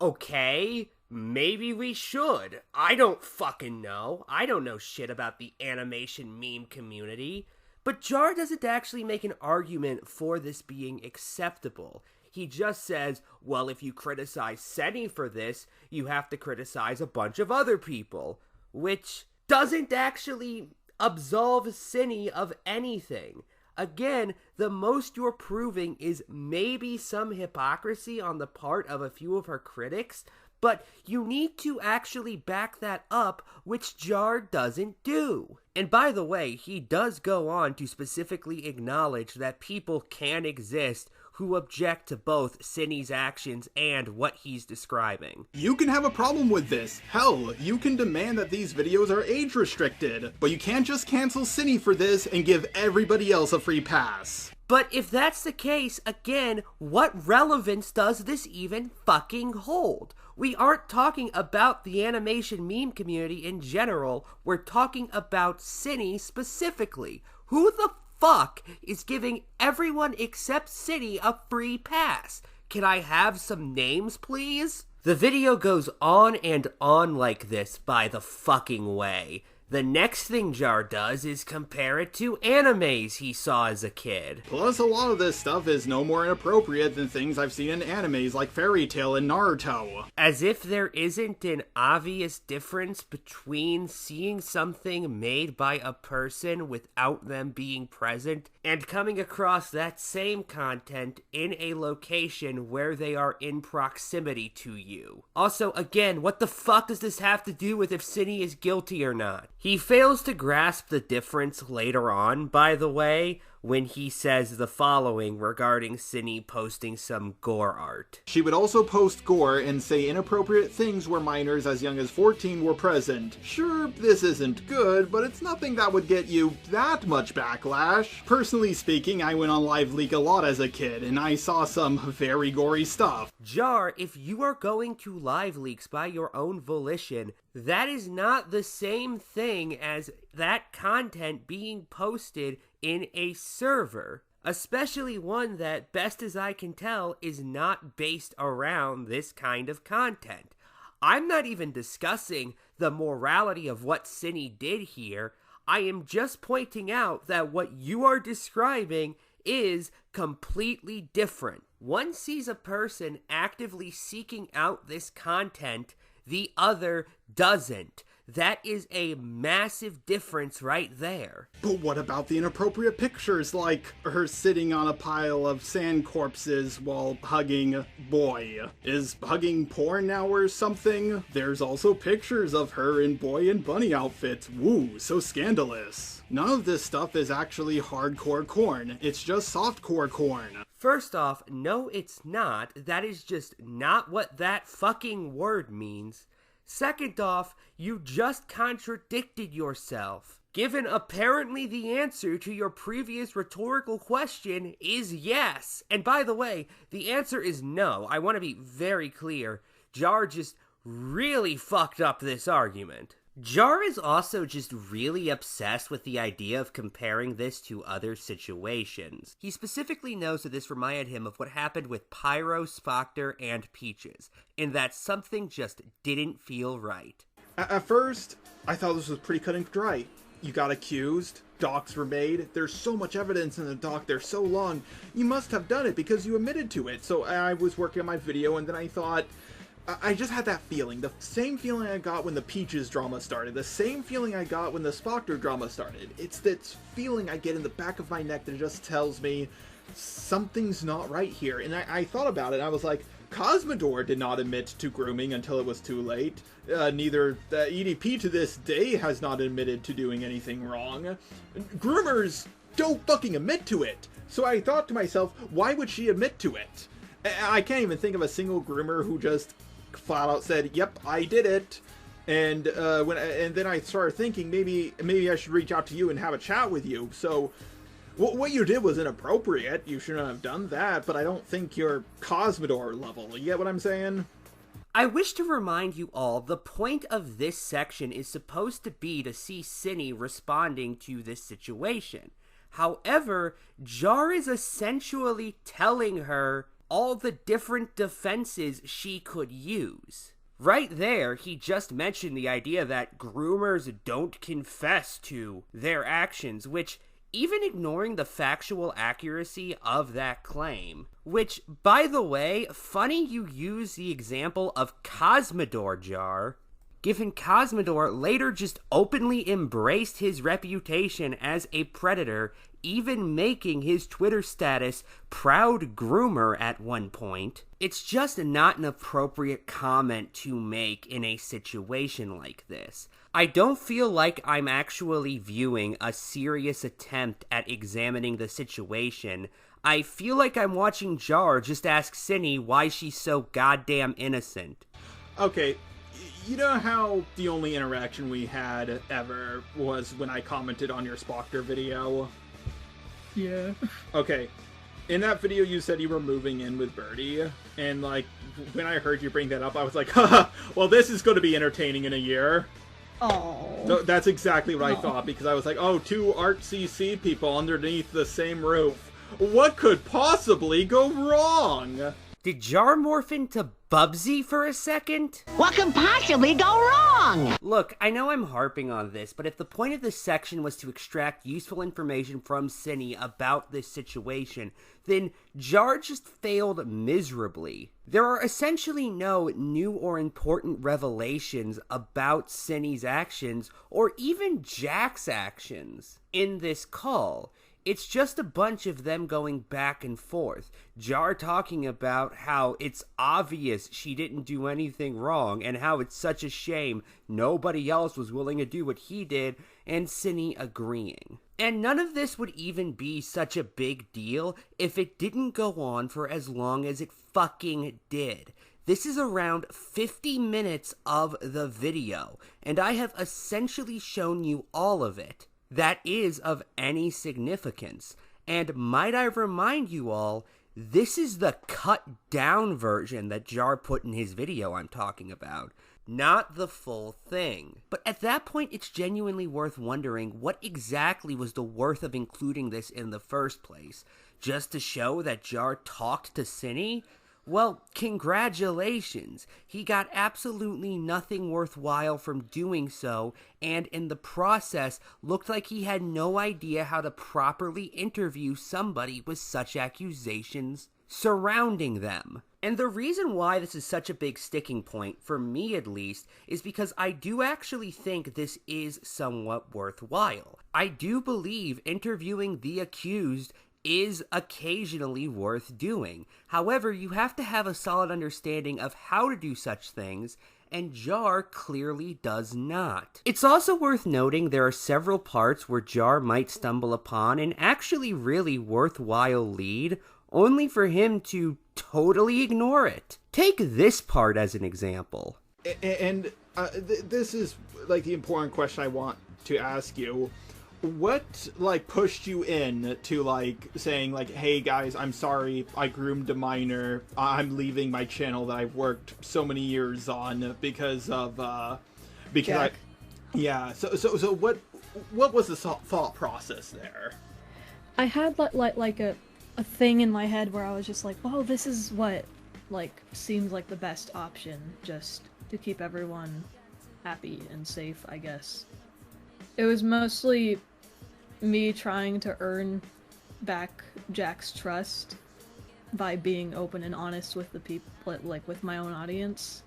okay, maybe we should. I don't fucking know. I don't know shit about the animation meme community. But Jar doesn't actually make an argument for this being acceptable. He just says, well, if you criticize Cine for this, you have to criticize a bunch of other people, which doesn't actually absolve Cine of anything. Again, the most you're proving is maybe some hypocrisy on the part of a few of her critics, but you need to actually back that up, which Jar doesn't do. And by the way, he does go on to specifically acknowledge that people can exist who object to both Cine's actions and what he's describing. You can have a problem with this. Hell, you can demand that these videos are age restricted, but you can't just cancel Cine for this and give everybody else a free pass. But if that's the case, again, what relevance does this even fucking hold? We aren't talking about the animation meme community in general, we're talking about Cine specifically. Who the fuck is giving everyone except Cine a free pass? Can I have some names, please? The video goes on and on like this, by the fucking way. The next thing Jar does is compare it to animes he saw as a kid. Plus, a lot of this stuff is no more inappropriate than things I've seen in animes like Fairy Tail and Naruto. As if there isn't an obvious difference between seeing something made by a person without them being present and coming across that same content in a location where they are in proximity to you. Also, again, what the fuck does this have to do with if Cine is guilty or not? He fails to grasp the difference later on, by the way, when he says the following regarding Cine posting some gore art. She would also post gore and say inappropriate things where minors as young as 14 were present. Sure, this isn't good, but it's nothing that would get you that much backlash. Personally speaking, I went on LiveLeak a lot as a kid, and I saw some very gory stuff. Jar, if you are going to LiveLeaks by your own volition, that is not the same thing as that content being posted in a server, especially one that, best as I can tell, is not based around this kind of content. I'm not even discussing the morality of what Cine did here. I am just pointing out that what you are describing is completely different. One sees a person actively seeking out this content, the other doesn't. That is a massive difference right there. But what about the inappropriate pictures, like her sitting on a pile of sand corpses while hugging boy? Is hugging porn now or something? There's also pictures of her in boy and bunny outfits. Woo, so scandalous. None of this stuff is actually hardcore corn. It's just softcore corn. First off, no it's not. That is just not what that fucking word means. Second off, you just contradicted yourself. Given apparently the answer to your previous rhetorical question is yes. And by the way, the answer is no. I want to be very clear. Jar just really fucked up this argument. Jar is also just really obsessed with the idea of comparing this to other situations. He specifically knows that this reminded him of what happened with Pyro, Spocter, and Peaches, and that something just didn't feel right. At first, I thought this was pretty cut and dry. You got accused, docs were made, there's so much evidence in the doc, they're so long, you must have done it because you admitted to it. So I was working on my video and then I thought, I just had that feeling, the same feeling I got when the Peaches drama started, the same feeling I got when the Spocter drama started. It's that feeling I get in the back of my neck that just tells me something's not right here. And I thought about it, I was like, Cosmodor did not admit to grooming until it was too late. Neither the EDP to this day has not admitted to doing anything wrong. Groomers don't fucking admit to it. So I thought to myself, why would she admit to it? I can't even think of a single groomer who just flat out said, "Yep, I did it." And then I started thinking maybe I should reach out to you and have a chat with you. So what you did was inappropriate. You shouldn't have done that, but I don't think you're Cosmodor level. You get what I'm saying? I wish to remind you all, the point of this section is supposed to be to see Cinny responding to this situation. However, Jar is essentially telling her all the different defenses she could use. Right there, he just mentioned the idea that groomers don't confess to their actions, which, even ignoring the factual accuracy of that claim, which, by the way, funny you use the example of Cosmodor, Jar, given Cosmodor later just openly embraced his reputation as a predator, even making his Twitter status proud groomer at one point. It's just not an appropriate comment to make in a situation like this. I don't feel like I'm actually viewing a serious attempt at examining the situation. I feel like I'm watching Jar just ask Cinny why she's so goddamn innocent. Okay, you know how the only interaction we had ever was when I commented on your Spocter video? Yeah. Okay, in that video you said you were moving in with Birdie, and like, when I heard you bring that up, I was like, haha, well this is going to be entertaining in a year. Oh. So that's exactly what I thought, because I was like, oh, two ArtCC people underneath the same roof. What could possibly go wrong? Did Jar morph into Bubsy for a second? What could possibly go wrong? Look, I know I'm harping on this, but if the point of this section was to extract useful information from Cinny about this situation, then Jar just failed miserably. There are essentially no new or important revelations about Cinny's actions, or even Jack's actions, in this call. It's just a bunch of them going back and forth. Jar talking about how it's obvious she didn't do anything wrong and how it's such a shame nobody else was willing to do what he did, and Cinny agreeing. And none of this would even be such a big deal if it didn't go on for as long as it fucking did. This is around 50 minutes of the video, and I have essentially shown you all of it that is of any significance. And might I remind you all, this is the cut down version that Jar put in his video I'm talking about, not the full thing. But at that point, it's genuinely worth wondering what exactly was the worth of including this in the first place. Just to show that Jar talked to Cinny? Well, congratulations. He got absolutely nothing worthwhile from doing so, and in the process, looked like he had no idea how to properly interview somebody with such accusations surrounding them. And the reason why this is such a big sticking point, for me at least, is because I do actually think this is somewhat worthwhile. I do believe interviewing the accused is occasionally worth doing. However, you have to have a solid understanding of how to do such things, and Jar clearly does not. It's also worth noting there are several parts where Jar might stumble upon an actually really worthwhile lead only for him to totally ignore it. Take this part as an example. And this is, like, the important question I want to ask you. What, like, pushed you in to, like, saying, like, hey, guys, I'm sorry, I groomed a minor, I'm leaving my channel that I've worked so many years on because of, Jack. So what was the thought process there? I had, like a thing in my head where I was just like, well, this is what, like, seems like the best option, just to keep everyone happy and safe, I guess. It was mostly me trying to earn back Jack's trust by being open and honest with the people, like, with my own audience.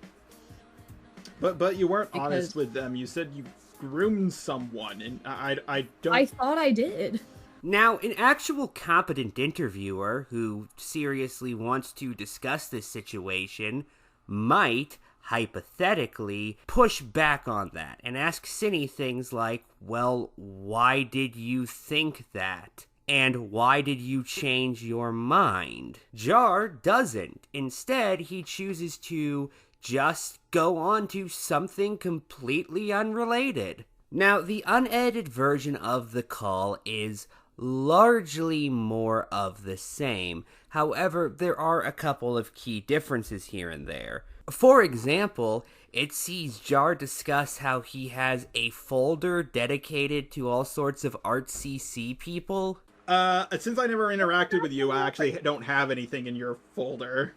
But you weren't honest with them. You said you groomed someone, and I don't... I thought I did. Now, an actual competent interviewer who seriously wants to discuss this situation might, hypothetically, push back on that and ask Cinny things like, well, why did you think that? And why did you change your mind? Jar doesn't. Instead, he chooses to just go on to something completely unrelated. Now, the unedited version of the call is largely more of the same. However, there are a couple of key differences here and there. For example, it sees Jar discuss how he has a folder dedicated to all sorts of ArtCC people. Since I never interacted with you, I actually don't have anything in your folder.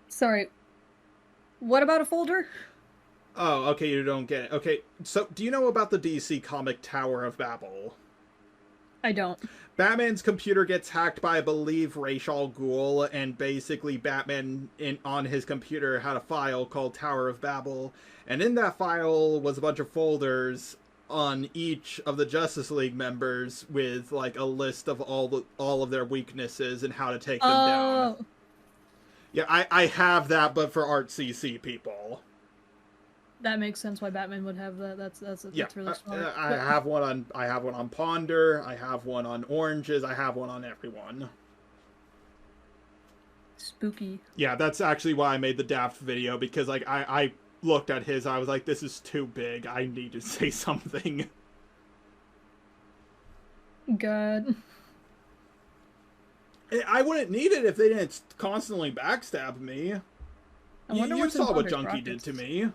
Sorry. What about a folder? Oh, okay, you don't get it. Okay, so do you know about the DC comic Tower of Babel? I don't. Batman's computer gets hacked by, I believe, Ra's al Ghul, and basically Batman on his computer had a file called Tower of Babel, and in that file was a bunch of folders on each of the Justice League members with, like, a list of all of their weaknesses and how to take them down. Yeah, I have that, but for ArtCC people. That makes sense why Batman would have that. That's really smart. I have one on Ponder. I have one on Oranges. I have one on everyone. Spooky. Yeah, that's actually why I made the Daft video, because, like, I looked at his. I was like, this is too big. I need to say something. God. I wouldn't need it if they didn't constantly backstab me. You saw what Junkie did to me.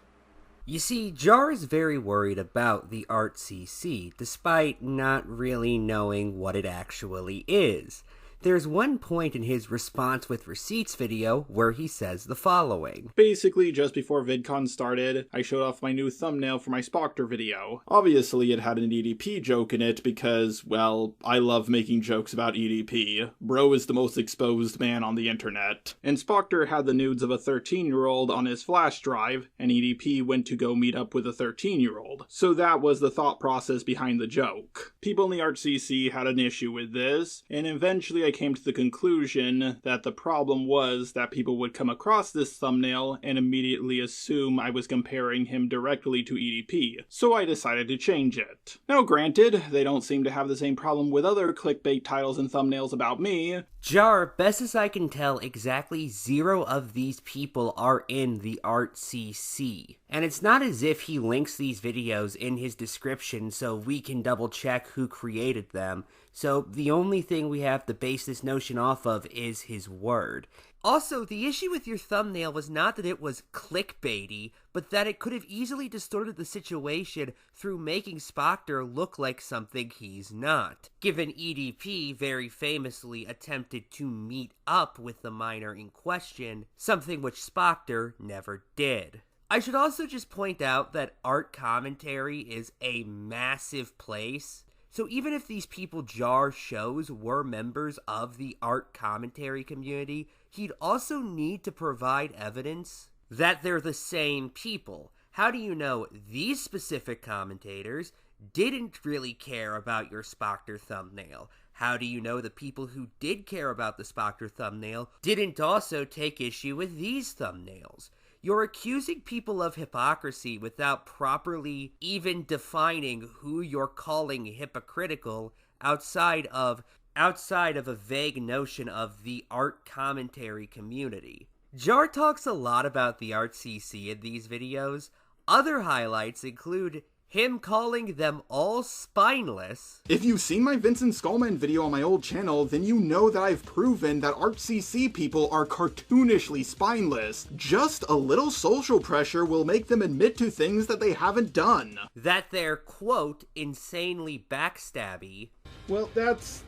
You see, Jar is very worried about the ArtCC, despite not really knowing what it actually is. There's one point in his response with receipts video where he says the following. Basically, just before VidCon started, I showed off my new thumbnail for my Spocter video. Obviously, it had an EDP joke in it because, well, I love making jokes about EDP. Bro is the most exposed man on the internet. And Spocter had the nudes of a 13-year-old on his flash drive, and EDP went to go meet up with a 13-year-old. So that was the thought process behind the joke. People in the ArtCC had an issue with this, and eventually I came to the conclusion that the problem was that people would come across this thumbnail and immediately assume I was comparing him directly to EDP, so I decided to change it. Now granted, they don't seem to have the same problem with other clickbait titles and thumbnails about me. Jar, best as I can tell, exactly 0 of these people are in the ArtCC. And it's not as if he links these videos in his description so we can double check who created them. So the only thing we have to base this notion off of is his word. Also, the issue with your thumbnail was not that it was clickbaity, but that it could have easily distorted the situation through making Spocter look like something he's not. Given EDP very famously attempted to meet up with the minor in question, something which Spocter never did. I should also just point out that art commentary is a massive place. So even if these people Jar shows were members of the art commentary community, he'd also need to provide evidence that they're the same people. How do you know these specific commentators didn't really care about your Spocter thumbnail? How do you know the people who did care about the Spocter thumbnail didn't also take issue with these thumbnails? You're accusing people of hypocrisy without properly even defining who you're calling hypocritical outside of outside of a vague notion of the art commentary community. Jar talks a lot about the ArtCC in these videos. Other highlights include him calling them all spineless. If you've seen my Vincent Skullman video on my old channel, then you know that I've proven that ArtCC people are cartoonishly spineless. Just a little social pressure will make them admit to things that they haven't done. That they're, quote, insanely backstabby. Well, that's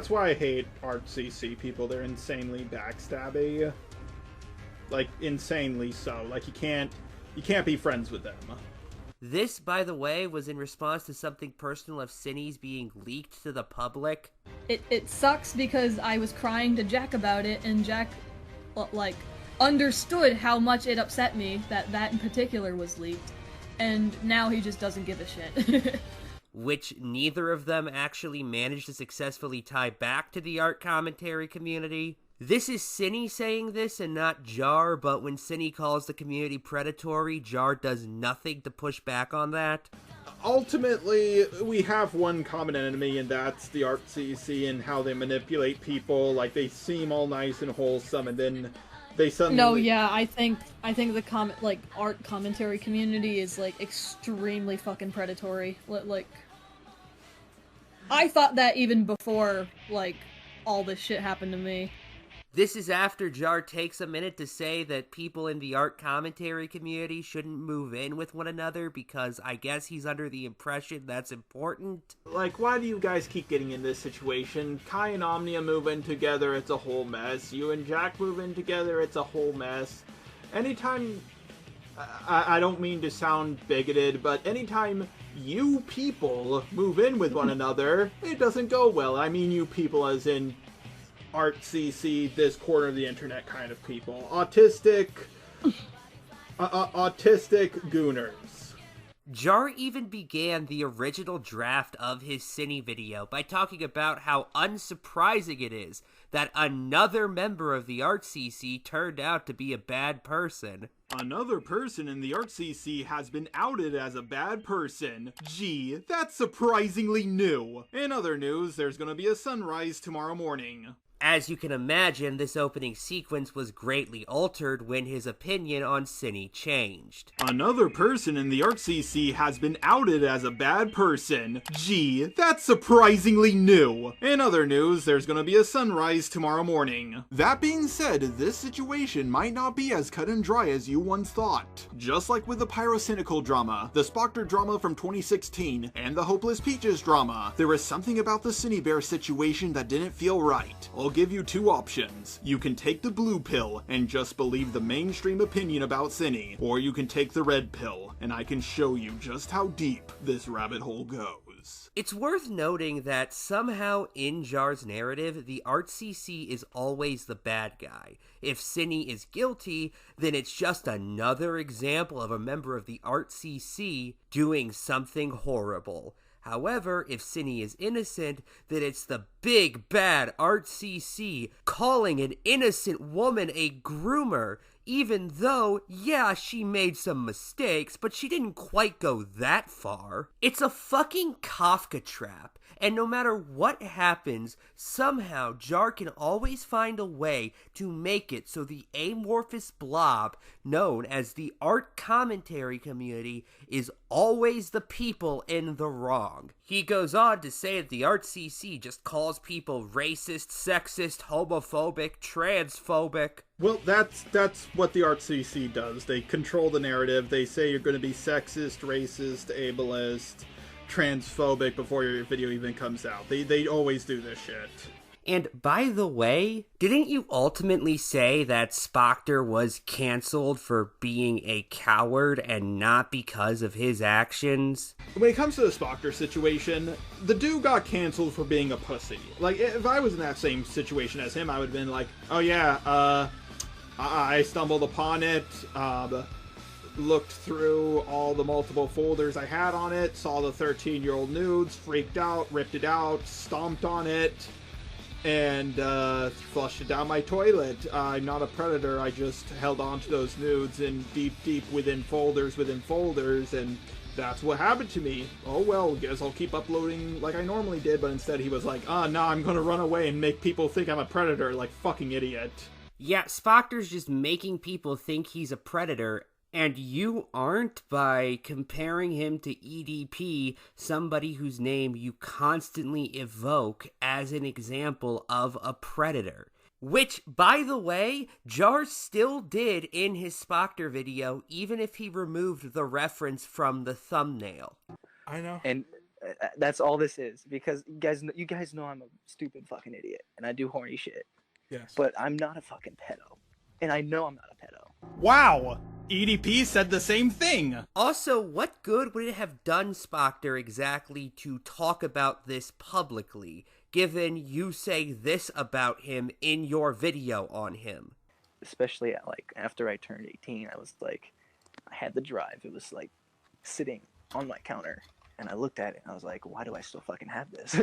why I hate ArtCC people. They're insanely backstabby. Like, insanely so. Like, you can't be friends with them. This, by the way, was in response to something personal of Cinny's being leaked to the public. It sucks because I was crying to Jack about it, and Jack, like, understood how much it upset me that in particular was leaked, and now he just doesn't give a shit. Which neither of them actually managed to successfully tie back to the art commentary community. This is Cinny saying this and not Jar, but when Cinny calls the community predatory, Jar does nothing to push back on that. Ultimately, we have one common enemy, and that's the ArtCC and how they manipulate people. Like, they seem all nice and wholesome, and then they suddenly... No, yeah, I think the art commentary community is, like, extremely fucking predatory. Like, I thought that even before, like, all this shit happened to me. This is after Jar takes a minute to say that people in the art commentary community shouldn't move in with one another because I guess he's under the impression that's important. Like, why do you guys keep getting in this situation? Kai and Omnia move in together, it's a whole mess. You and Jack move in together, it's a whole mess. Anytime... I don't mean to sound bigoted, but anytime you people move in with one another, it doesn't go well. I mean you people as in... ArtCC, this corner of the internet kind of people. Autistic gooners. Jar even began the original draft of his Cinny video by talking about how unsurprising it is that another member of the ArtCC turned out to be a bad person. Another person in the ArtCC has been outed as a bad person. Gee, that's surprisingly new. In other news, there's gonna be a sunrise tomorrow morning. As you can imagine, this opening sequence was greatly altered when his opinion on Cinny changed. Another person in the ArtCC has been outed as a bad person. Gee, that's surprisingly new. In other news, there's gonna be a sunrise tomorrow morning. That being said, this situation might not be as cut and dry as you once thought. Just like with the Pyrocynical drama, the Spoctor drama from 2016, and the Hopeless Peaches drama, there was something about the Cinny Bear situation that didn't feel right. I'll give you two options. You can take the blue pill and just believe the mainstream opinion about Cinny, or you can take the red pill, and I can show you just how deep this rabbit hole goes. It's worth noting that somehow in Jar's narrative, the ArtCC is always the bad guy. If Cinny is guilty, then it's just another example of a member of the ArtCC doing something horrible. However, if Cinny is innocent, then it's the big bad ArtCC calling an innocent woman a groomer, even though, yeah, she made some mistakes, but she didn't quite go that far. It's a fucking Kafka trap, and no matter what happens, somehow Jar can always find a way to make it so the amorphous blob, known as the art commentary community, is always the people in the wrong. He goes on to say that the ArtCC just calls people racist, sexist, homophobic, transphobic. Well, that's what the ArtCC does. They control the narrative. They say you're going to be sexist, racist, ableist, transphobic before your video even comes out. They always do this shit. And by the way, didn't you ultimately say that Spoctor was canceled for being a coward and not because of his actions? When it comes to the Spoctor situation, the dude got canceled for being a pussy. Like, if I was in that same situation as him, I would have been like, oh yeah, I stumbled upon it, looked through all the multiple folders I had on it, saw the 13-year-old nudes, freaked out, ripped it out, stomped on it, and flushed it down my toilet. I'm not a predator, I just held on to those nudes in deep within folders, and that's what happened to me. Oh well, guess I'll keep uploading like I normally did, but instead he was like, no, I'm gonna run away and make people think I'm a predator, like fucking idiot. Yeah, Spoctor's just making people think he's a predator, and you aren't, by comparing him to EDP, somebody whose name you constantly evoke as an example of a predator. Which, by the way, Jar still did in his Spoctor video, even if he removed the reference from the thumbnail. I know. And that's all this is, because you guys know I'm a stupid fucking idiot, and I do horny shit. Yes. But I'm not a fucking pedo. And I know I'm not a pedo. Wow! EDP said the same thing! Also, what good would it have done Spoctor exactly to talk about this publicly, given you say this about him in your video on him? Especially after I turned 18, I was like, I had the drive. It was like sitting on my counter, and I looked at it and I was like, why do I still fucking have this?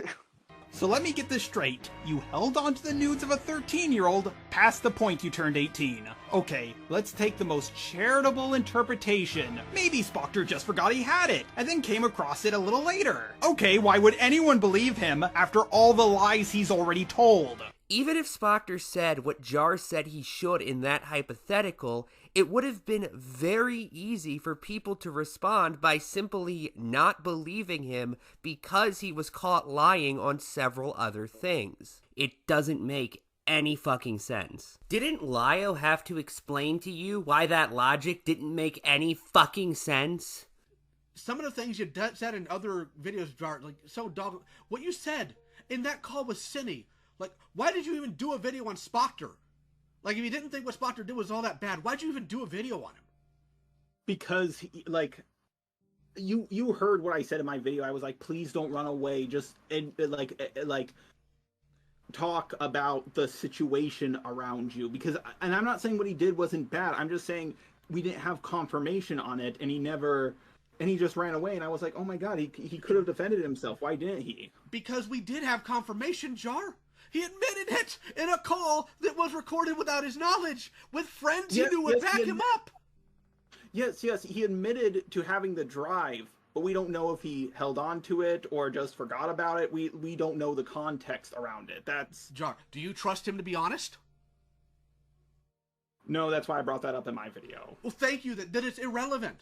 So let me get this straight. You held on to the nudes of a 13-year-old past the point you turned 18. Okay, let's take the most charitable interpretation. Maybe Spoctor just forgot he had it, and then came across it a little later. Okay, why would anyone believe him after all the lies he's already told? Even if Spoctor said what Jar said he should in that hypothetical, it would have been very easy for people to respond by simply not believing him because he was caught lying on several other things. It doesn't make any fucking sense. Didn't Lio have to explain to you why that logic didn't make any fucking sense? Some of the things you said in other videos, Jar, like, so dog. What you said in that call was Cinny. Like, why did you even do a video on Spoctor? Like, if you didn't think what Spoctor did was all that bad, why'd you even do a video on him? Because, you heard what I said in my video. I was like, please don't run away. Just, talk about the situation around you. Because, and I'm not saying what he did wasn't bad. I'm just saying we didn't have confirmation on it, and he just ran away, and I was like, oh my god, he could have defended himself. Why didn't he? Because we did have confirmation, Jar. He admitted it in a call that was recorded without his knowledge, with friends he knew would back him up. Yes, he admitted to having the drive, but we don't know if he held on to it or just forgot about it. We don't know the context around it. That's... Jar, do you trust him to be honest? No, that's why I brought that up in my video. Well, thank you, that it's irrelevant.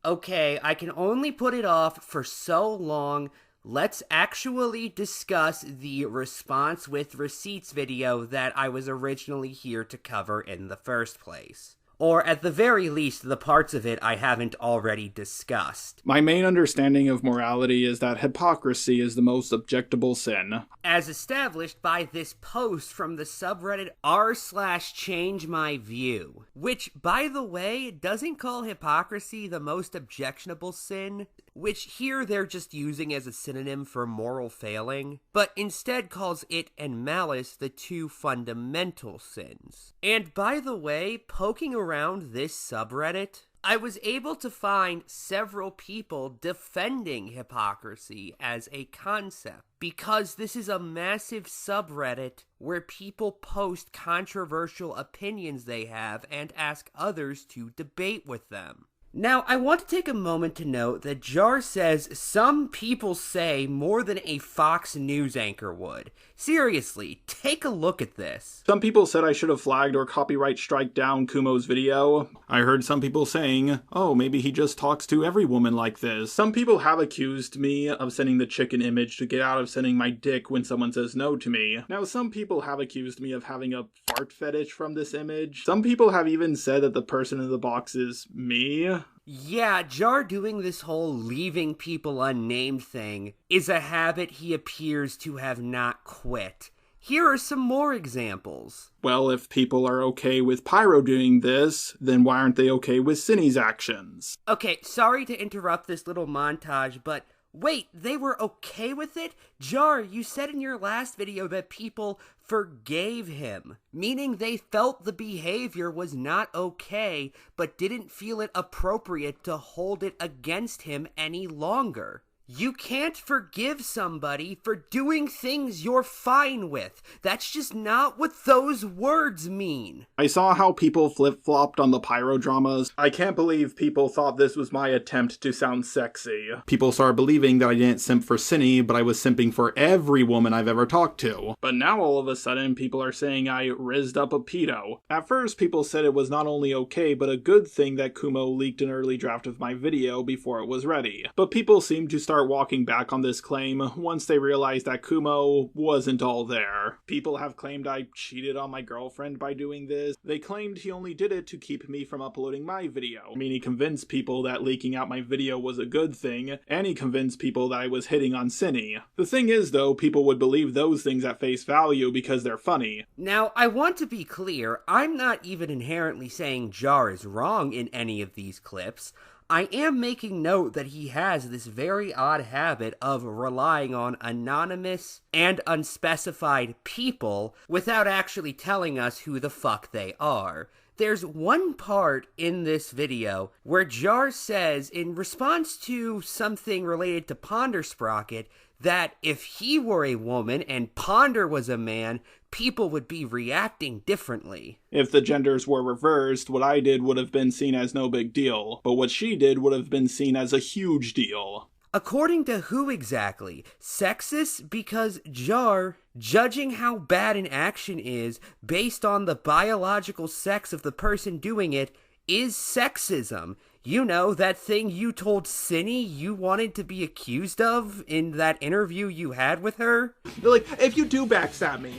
Okay, I can only put it off for so long. Let's actually discuss the response with receipts video that I was originally here to cover in the first place. Or at the very least, the parts of it I haven't already discussed. My main understanding of morality is that hypocrisy is the most objectable sin. As established by this post from the subreddit r/ChangeMyView, which, by the way, doesn't call hypocrisy the most objectionable sin, which here they're just using as a synonym for moral failing, but instead calls it and malice the two fundamental sins. And by the way, poking around this subreddit, I was able to find several people defending hypocrisy as a concept, because this is a massive subreddit where people post controversial opinions they have and ask others to debate with them. Now, I want to take a moment to note that Jar says some people say more than a Fox News anchor would. Seriously, take a look at this. Some people said I should have flagged or copyright strike down Kumo's video. I heard some people saying, oh, maybe he just talks to every woman like this. Some people have accused me of sending the chicken image to get out of sending my dick when someone says no to me. Now, some people have accused me of having a fart fetish from this image. Some people have even said that the person in the box is me. Yeah, Jar doing this whole leaving people unnamed thing is a habit he appears to have not quit. Here are some more examples. Well, if people are okay with Pyro doing this, then why aren't they okay with Cinny's actions? Okay, sorry to interrupt this little montage, but wait, they were okay with it? Jar, you said in your last video that people forgave him, meaning they felt the behavior was not okay, but didn't feel it appropriate to hold it against him any longer. You can't forgive somebody for doing things you're fine with. That's just not what those words mean. I saw how people flip-flopped on the pyro dramas. I can't believe people thought this was my attempt to sound sexy. People started believing that I didn't simp for Cinny, but I was simping for every woman I've ever talked to. But now all of a sudden, people are saying I rizzed up a pedo. At first, people said it was not only okay, but a good thing that Kumo leaked an early draft of my video before it was ready. But people seemed to start walking back on this claim once they realized that Kumo wasn't all there. People have claimed I cheated on my girlfriend by doing this. They claimed he only did it to keep me from uploading my video. I mean, he convinced people that leaking out my video was a good thing, and he convinced people that I was hitting on Cinny. The thing is, though, people would believe those things at face value because they're funny. Now, I want to be clear, I'm not even inherently saying Jar is wrong in any of these clips. I am making note that he has this very odd habit of relying on anonymous and unspecified people without actually telling us who the fuck they are. There's one part in this video where Jar says, in response to something related to Ponder Sprocket, that if he were a woman and Ponder was a man, people would be reacting differently. If the genders were reversed, what I did would have been seen as no big deal, but what she did would have been seen as a huge deal. According to who exactly? Sexist because Jar, judging how bad an action is based on the biological sex of the person doing it, is sexism. You know, that thing you told Cinny you wanted to be accused of in that interview you had with her? Like, if you do backstab me,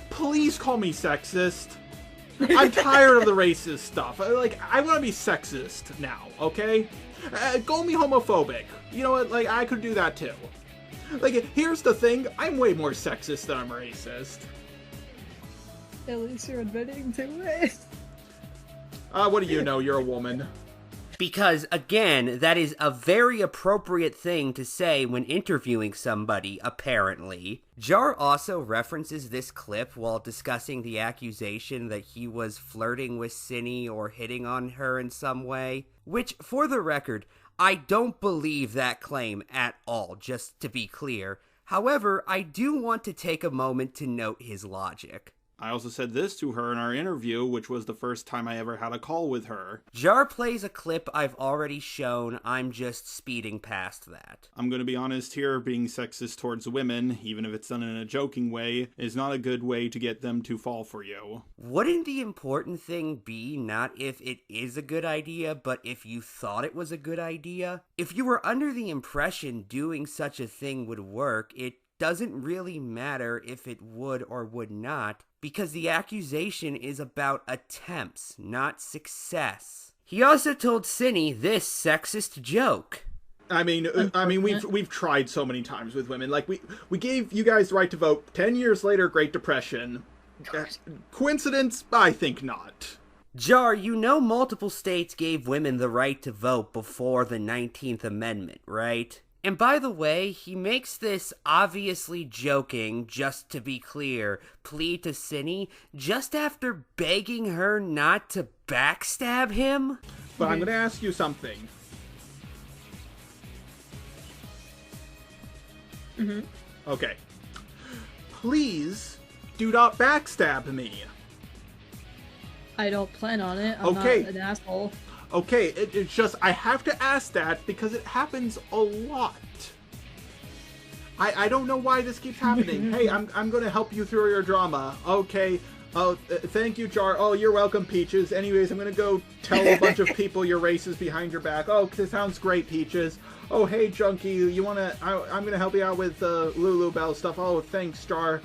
please call me sexist. I'm tired of the racist stuff. Like, I want to be sexist now, okay? Call me homophobic. You know what, like, I could do that too. Like, here's the thing, I'm way more sexist than I'm racist. At least you're admitting to it. What do you know? You're a woman. Because, again, that is a very appropriate thing to say when interviewing somebody, apparently. Jar also references this clip while discussing the accusation that he was flirting with Cinny or hitting on her in some way. Which, for the record, I don't believe that claim at all, just to be clear. However, I do want to take a moment to note his logic. I also said this to her in our interview, which was the first time I ever had a call with her. Jar plays a clip I've already shown, I'm just speeding past that. I'm gonna be honest here, being sexist towards women, even if it's done in a joking way, is not a good way to get them to fall for you. Wouldn't the important thing be not if it is a good idea, but if you thought it was a good idea? If you were under the impression doing such a thing would work, it doesn't really matter if it would or would not, because the accusation is about attempts, not success. He also told Cinny this sexist joke. I mean, we've tried so many times with women. Like, we gave you guys the right to vote. 10 years later, Great Depression. Coincidence? I think not. Jar, you know multiple states gave women the right to vote before the 19th Amendment, right? And by the way, he makes this obviously joking, just to be clear, plea to Cinny just after begging her not to backstab him. But I'm gonna ask you something. Okay. Please do not backstab me. I don't plan on it. I'm Okay. not an asshole. Okay, it's just, I have to ask that because it happens a lot. I don't know why this keeps happening. Hey, I'm going to help you through your drama. Okay. Oh, thank you, Jar. Oh, you're welcome, Peaches. Anyways, I'm going to go tell a bunch of people you're racist behind your back. Oh, this sounds great, Peaches. Oh, hey, Junkie, you want to... I'm going to help you out with Lulu Bell stuff. Oh, thanks, Jar.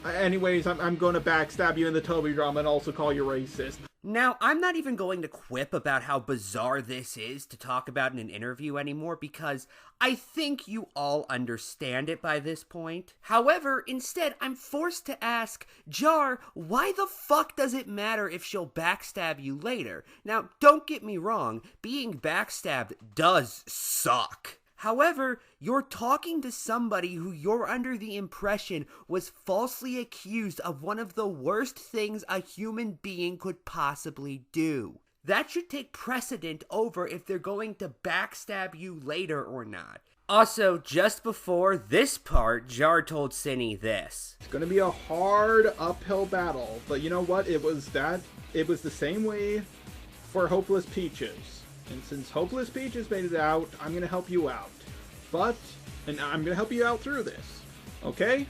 Anyways, I'm going to backstab you in the Toby drama and also call you racist. Now, I'm not even going to quip about how bizarre this is to talk about in an interview anymore because I think you all understand it by this point. However, instead, I'm forced to ask, Jar, why the fuck does it matter if she'll backstab you later? Now, don't get me wrong, being backstabbed does suck. However, you're talking to somebody who you're under the impression was falsely accused of one of the worst things a human being could possibly do. That should take precedent over if they're going to backstab you later or not. Also, just before this part, Jar told Cinny this. It's gonna be a hard uphill battle, but you know what? It was the same way for Hopeless Peaches. And since Hopeless Peaches made it out, I'm gonna help you out. And I'm gonna help you out through this. Okay?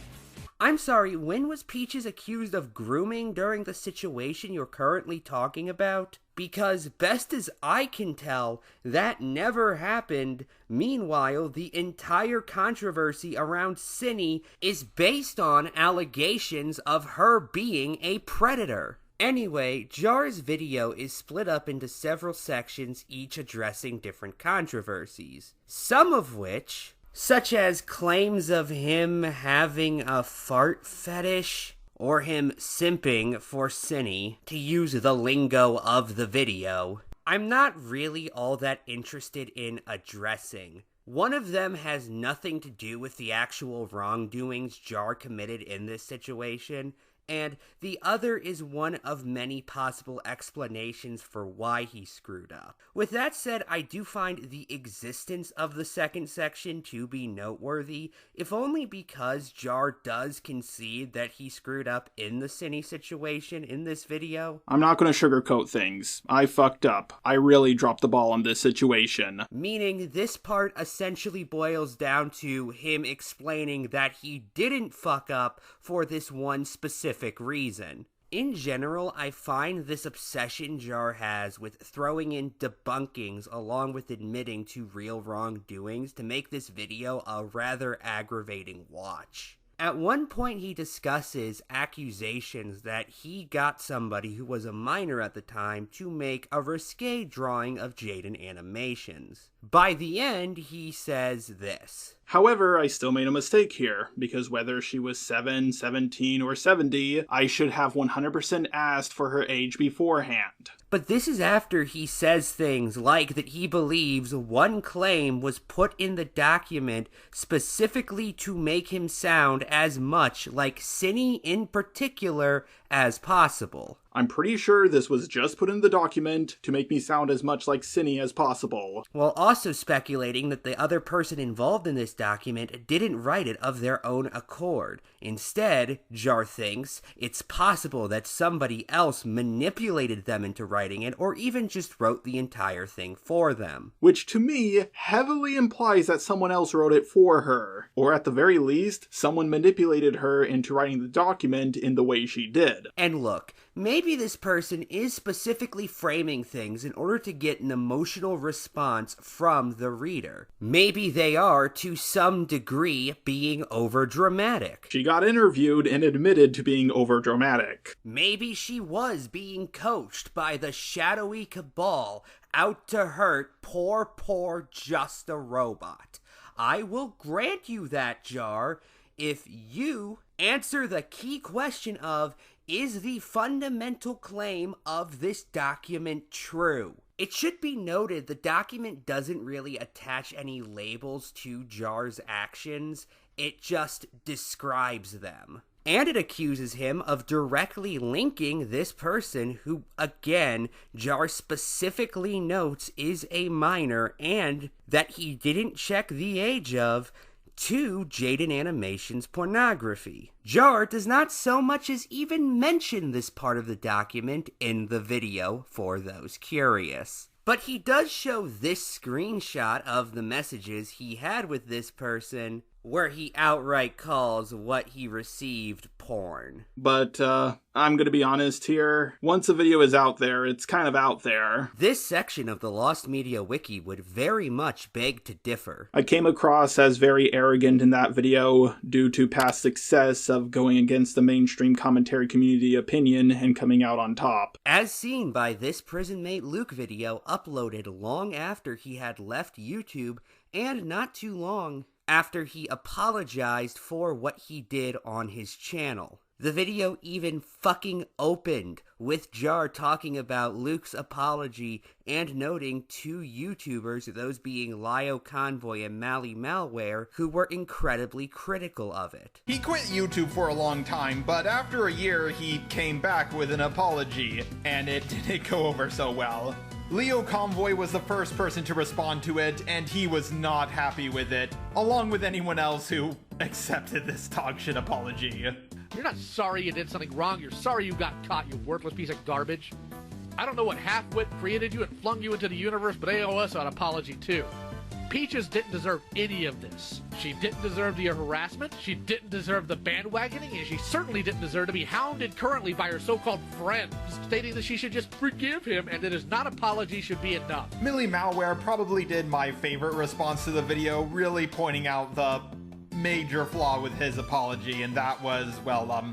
I'm sorry, when was Peaches accused of grooming during the situation you're currently talking about? Because best as I can tell, that never happened. Meanwhile, the entire controversy around Cinny is based on allegations of her being a predator. Anyway, Jar's video is split up into several sections, each addressing different controversies. Some of which, such as claims of him having a fart fetish, or him simping for Cinny, to use the lingo of the video, I'm not really all that interested in addressing. One of them has nothing to do with the actual wrongdoings Jar committed in this situation, and the other is one of many possible explanations for why he screwed up. With that said, I do find the existence of the second section to be noteworthy, if only because Jar does concede that he screwed up in the Cinny situation in this video. I'm not gonna sugarcoat things. I fucked up. I really dropped the ball in this situation. Meaning this part essentially boils down to him explaining that he didn't fuck up for this one specific reason. In general, I find this obsession Jar has with throwing in debunkings along with admitting to real wrongdoings to make this video a rather aggravating watch. At one point, he discusses accusations that he got somebody who was a minor at the time to make a risque drawing of Jaden Animations. By the end, he says this. However, I still made a mistake here, because whether she was 7, 17, or 70, I should have 100% asked for her age beforehand. But this is after he says things like that he believes one claim was put in the document specifically to make him sound as much like Cinny in particular as possible. I'm pretty sure this was just put in the document to make me sound as much like Cinny as possible. While also speculating that the other person involved in this document didn't write it of their own accord. Instead, Jar thinks it's possible that somebody else manipulated them into writing it, or even just wrote the entire thing for them. Which to me heavily implies that someone else wrote it for her. Or at the very least, someone manipulated her into writing the document in the way she did. And look, maybe this person is specifically framing things in order to get an emotional response from the reader. Maybe they are, to some degree, being overdramatic. She got interviewed and admitted to being overdramatic. Maybe she was being coached by the shadowy cabal out to hurt poor Just a Robot. I will grant you that, Jar, if you answer the key question of, is the fundamental claim of this document true? It should be noted the document doesn't really attach any labels to Jar's actions, it just describes them. And it accuses him of directly linking this person who, again, Jar specifically notes is a minor and that he didn't check the age of, to Jaden Animations pornography. Jar does not so much as even mention this part of the document in the video for those curious. But he does show this screenshot of the messages he had with this person, where he outright calls what he received porn. But, I'm gonna be honest here. Once a video is out there, it's kind of out there. This section of the Lost Media Wiki would very much beg to differ. I came across as very arrogant in that video due to past success of going against the mainstream commentary community opinion and coming out on top. As seen by this Prison Mate Luke video uploaded long after he had left YouTube and not too long after he apologized for what he did on his channel. The video even fucking opened with Jar talking about Luke's apology and noting two YouTubers, those being Lio Convoy and Mally Malware, who were incredibly critical of it. He quit YouTube for a long time, but after a year he came back with an apology, and it didn't go over so well. Leo Convoy was the first person to respond to it, and he was not happy with it, along with anyone else who accepted this dog shit apology. You're not sorry you did something wrong, you're sorry you got caught, you worthless piece of garbage. I don't know what half-wit created you and flung you into the universe, but they owe us an apology too. Peaches didn't deserve any of this. She didn't deserve the harassment, she didn't deserve the bandwagoning, and she certainly didn't deserve to be hounded currently by her so-called friends, stating that she should just forgive him and that his non-apology should be enough. Millie Malware probably did my favorite response to the video, really pointing out the major flaw with his apology, and that was, well,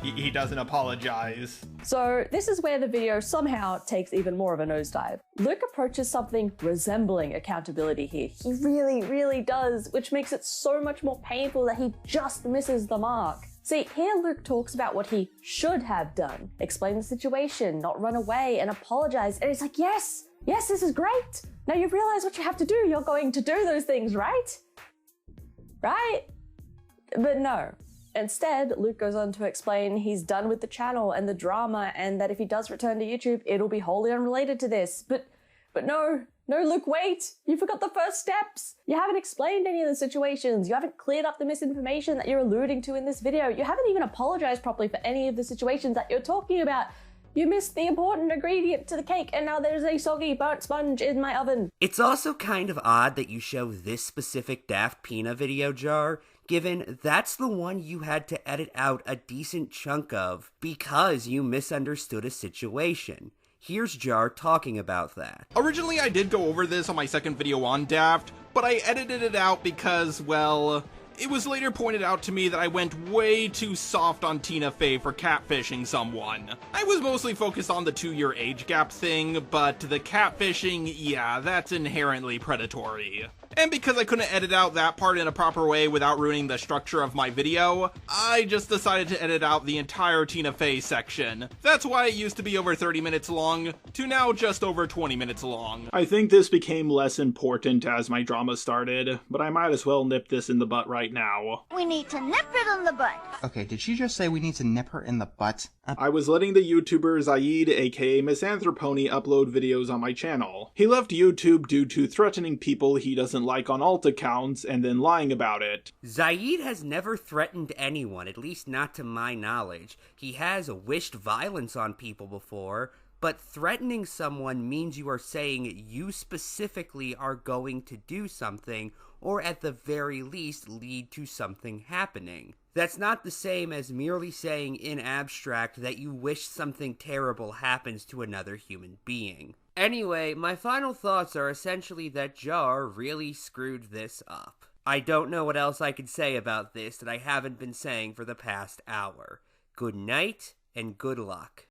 he doesn't apologize. So this is where the video somehow takes even more of a nosedive. Luke approaches something resembling accountability here. He really, really does, which makes it so much more painful that he just misses the mark. See, here Luke talks about what he should have done. Explain the situation, not run away, and apologize. And it's like, yes, this is great. Now you realize what you have to do. You're going to do those things, right? Right? But no. Instead, Luke goes on to explain he's done with the channel and the drama, and that if he does return to YouTube, it'll be wholly unrelated to this. But no, Luke, wait! You forgot the first steps! You haven't explained any of the situations, you haven't cleared up the misinformation that you're alluding to in this video, you haven't even apologized properly for any of the situations that you're talking about. You missed the important ingredient to the cake, and now there's a soggy burnt sponge in my oven. It's also kind of odd that you show this specific Daft Pina video, Jar, given that's the one you had to edit out a decent chunk of because you misunderstood a situation. Here's Jar talking about that. Originally, I did go over this on my second video on Daft, but I edited it out because, well, it was later pointed out to me that I went way too soft on Tina Fey for catfishing someone. I was mostly focused on the 2-year age gap thing, but the catfishing, yeah, that's inherently predatory. And because I couldn't edit out that part in a proper way without ruining the structure of my video, I just decided to edit out the entire Tina Fey section. That's why it used to be over 30 minutes long, to now just over 20 minutes long. I think this became less important as my drama started, but I might as well nip this in the butt right now. We need to nip it in the butt. Okay, did she just say we need to nip her in the butt? I was letting the YouTuber Zaid, aka Misanthropony, upload videos on my channel. He left YouTube due to threatening people he doesn't like on alt accounts and then lying about it. Zaid has never threatened anyone, at least not to my knowledge. He has wished violence on people before, but threatening someone means you are saying you specifically are going to do something, or at the very least lead to something happening. That's not the same as merely saying in abstract that you wish something terrible happens to another human being. Anyway, my final thoughts are essentially that Jar really screwed this up. I don't know what else I could say about this that I haven't been saying for the past hour. Good night, and good luck.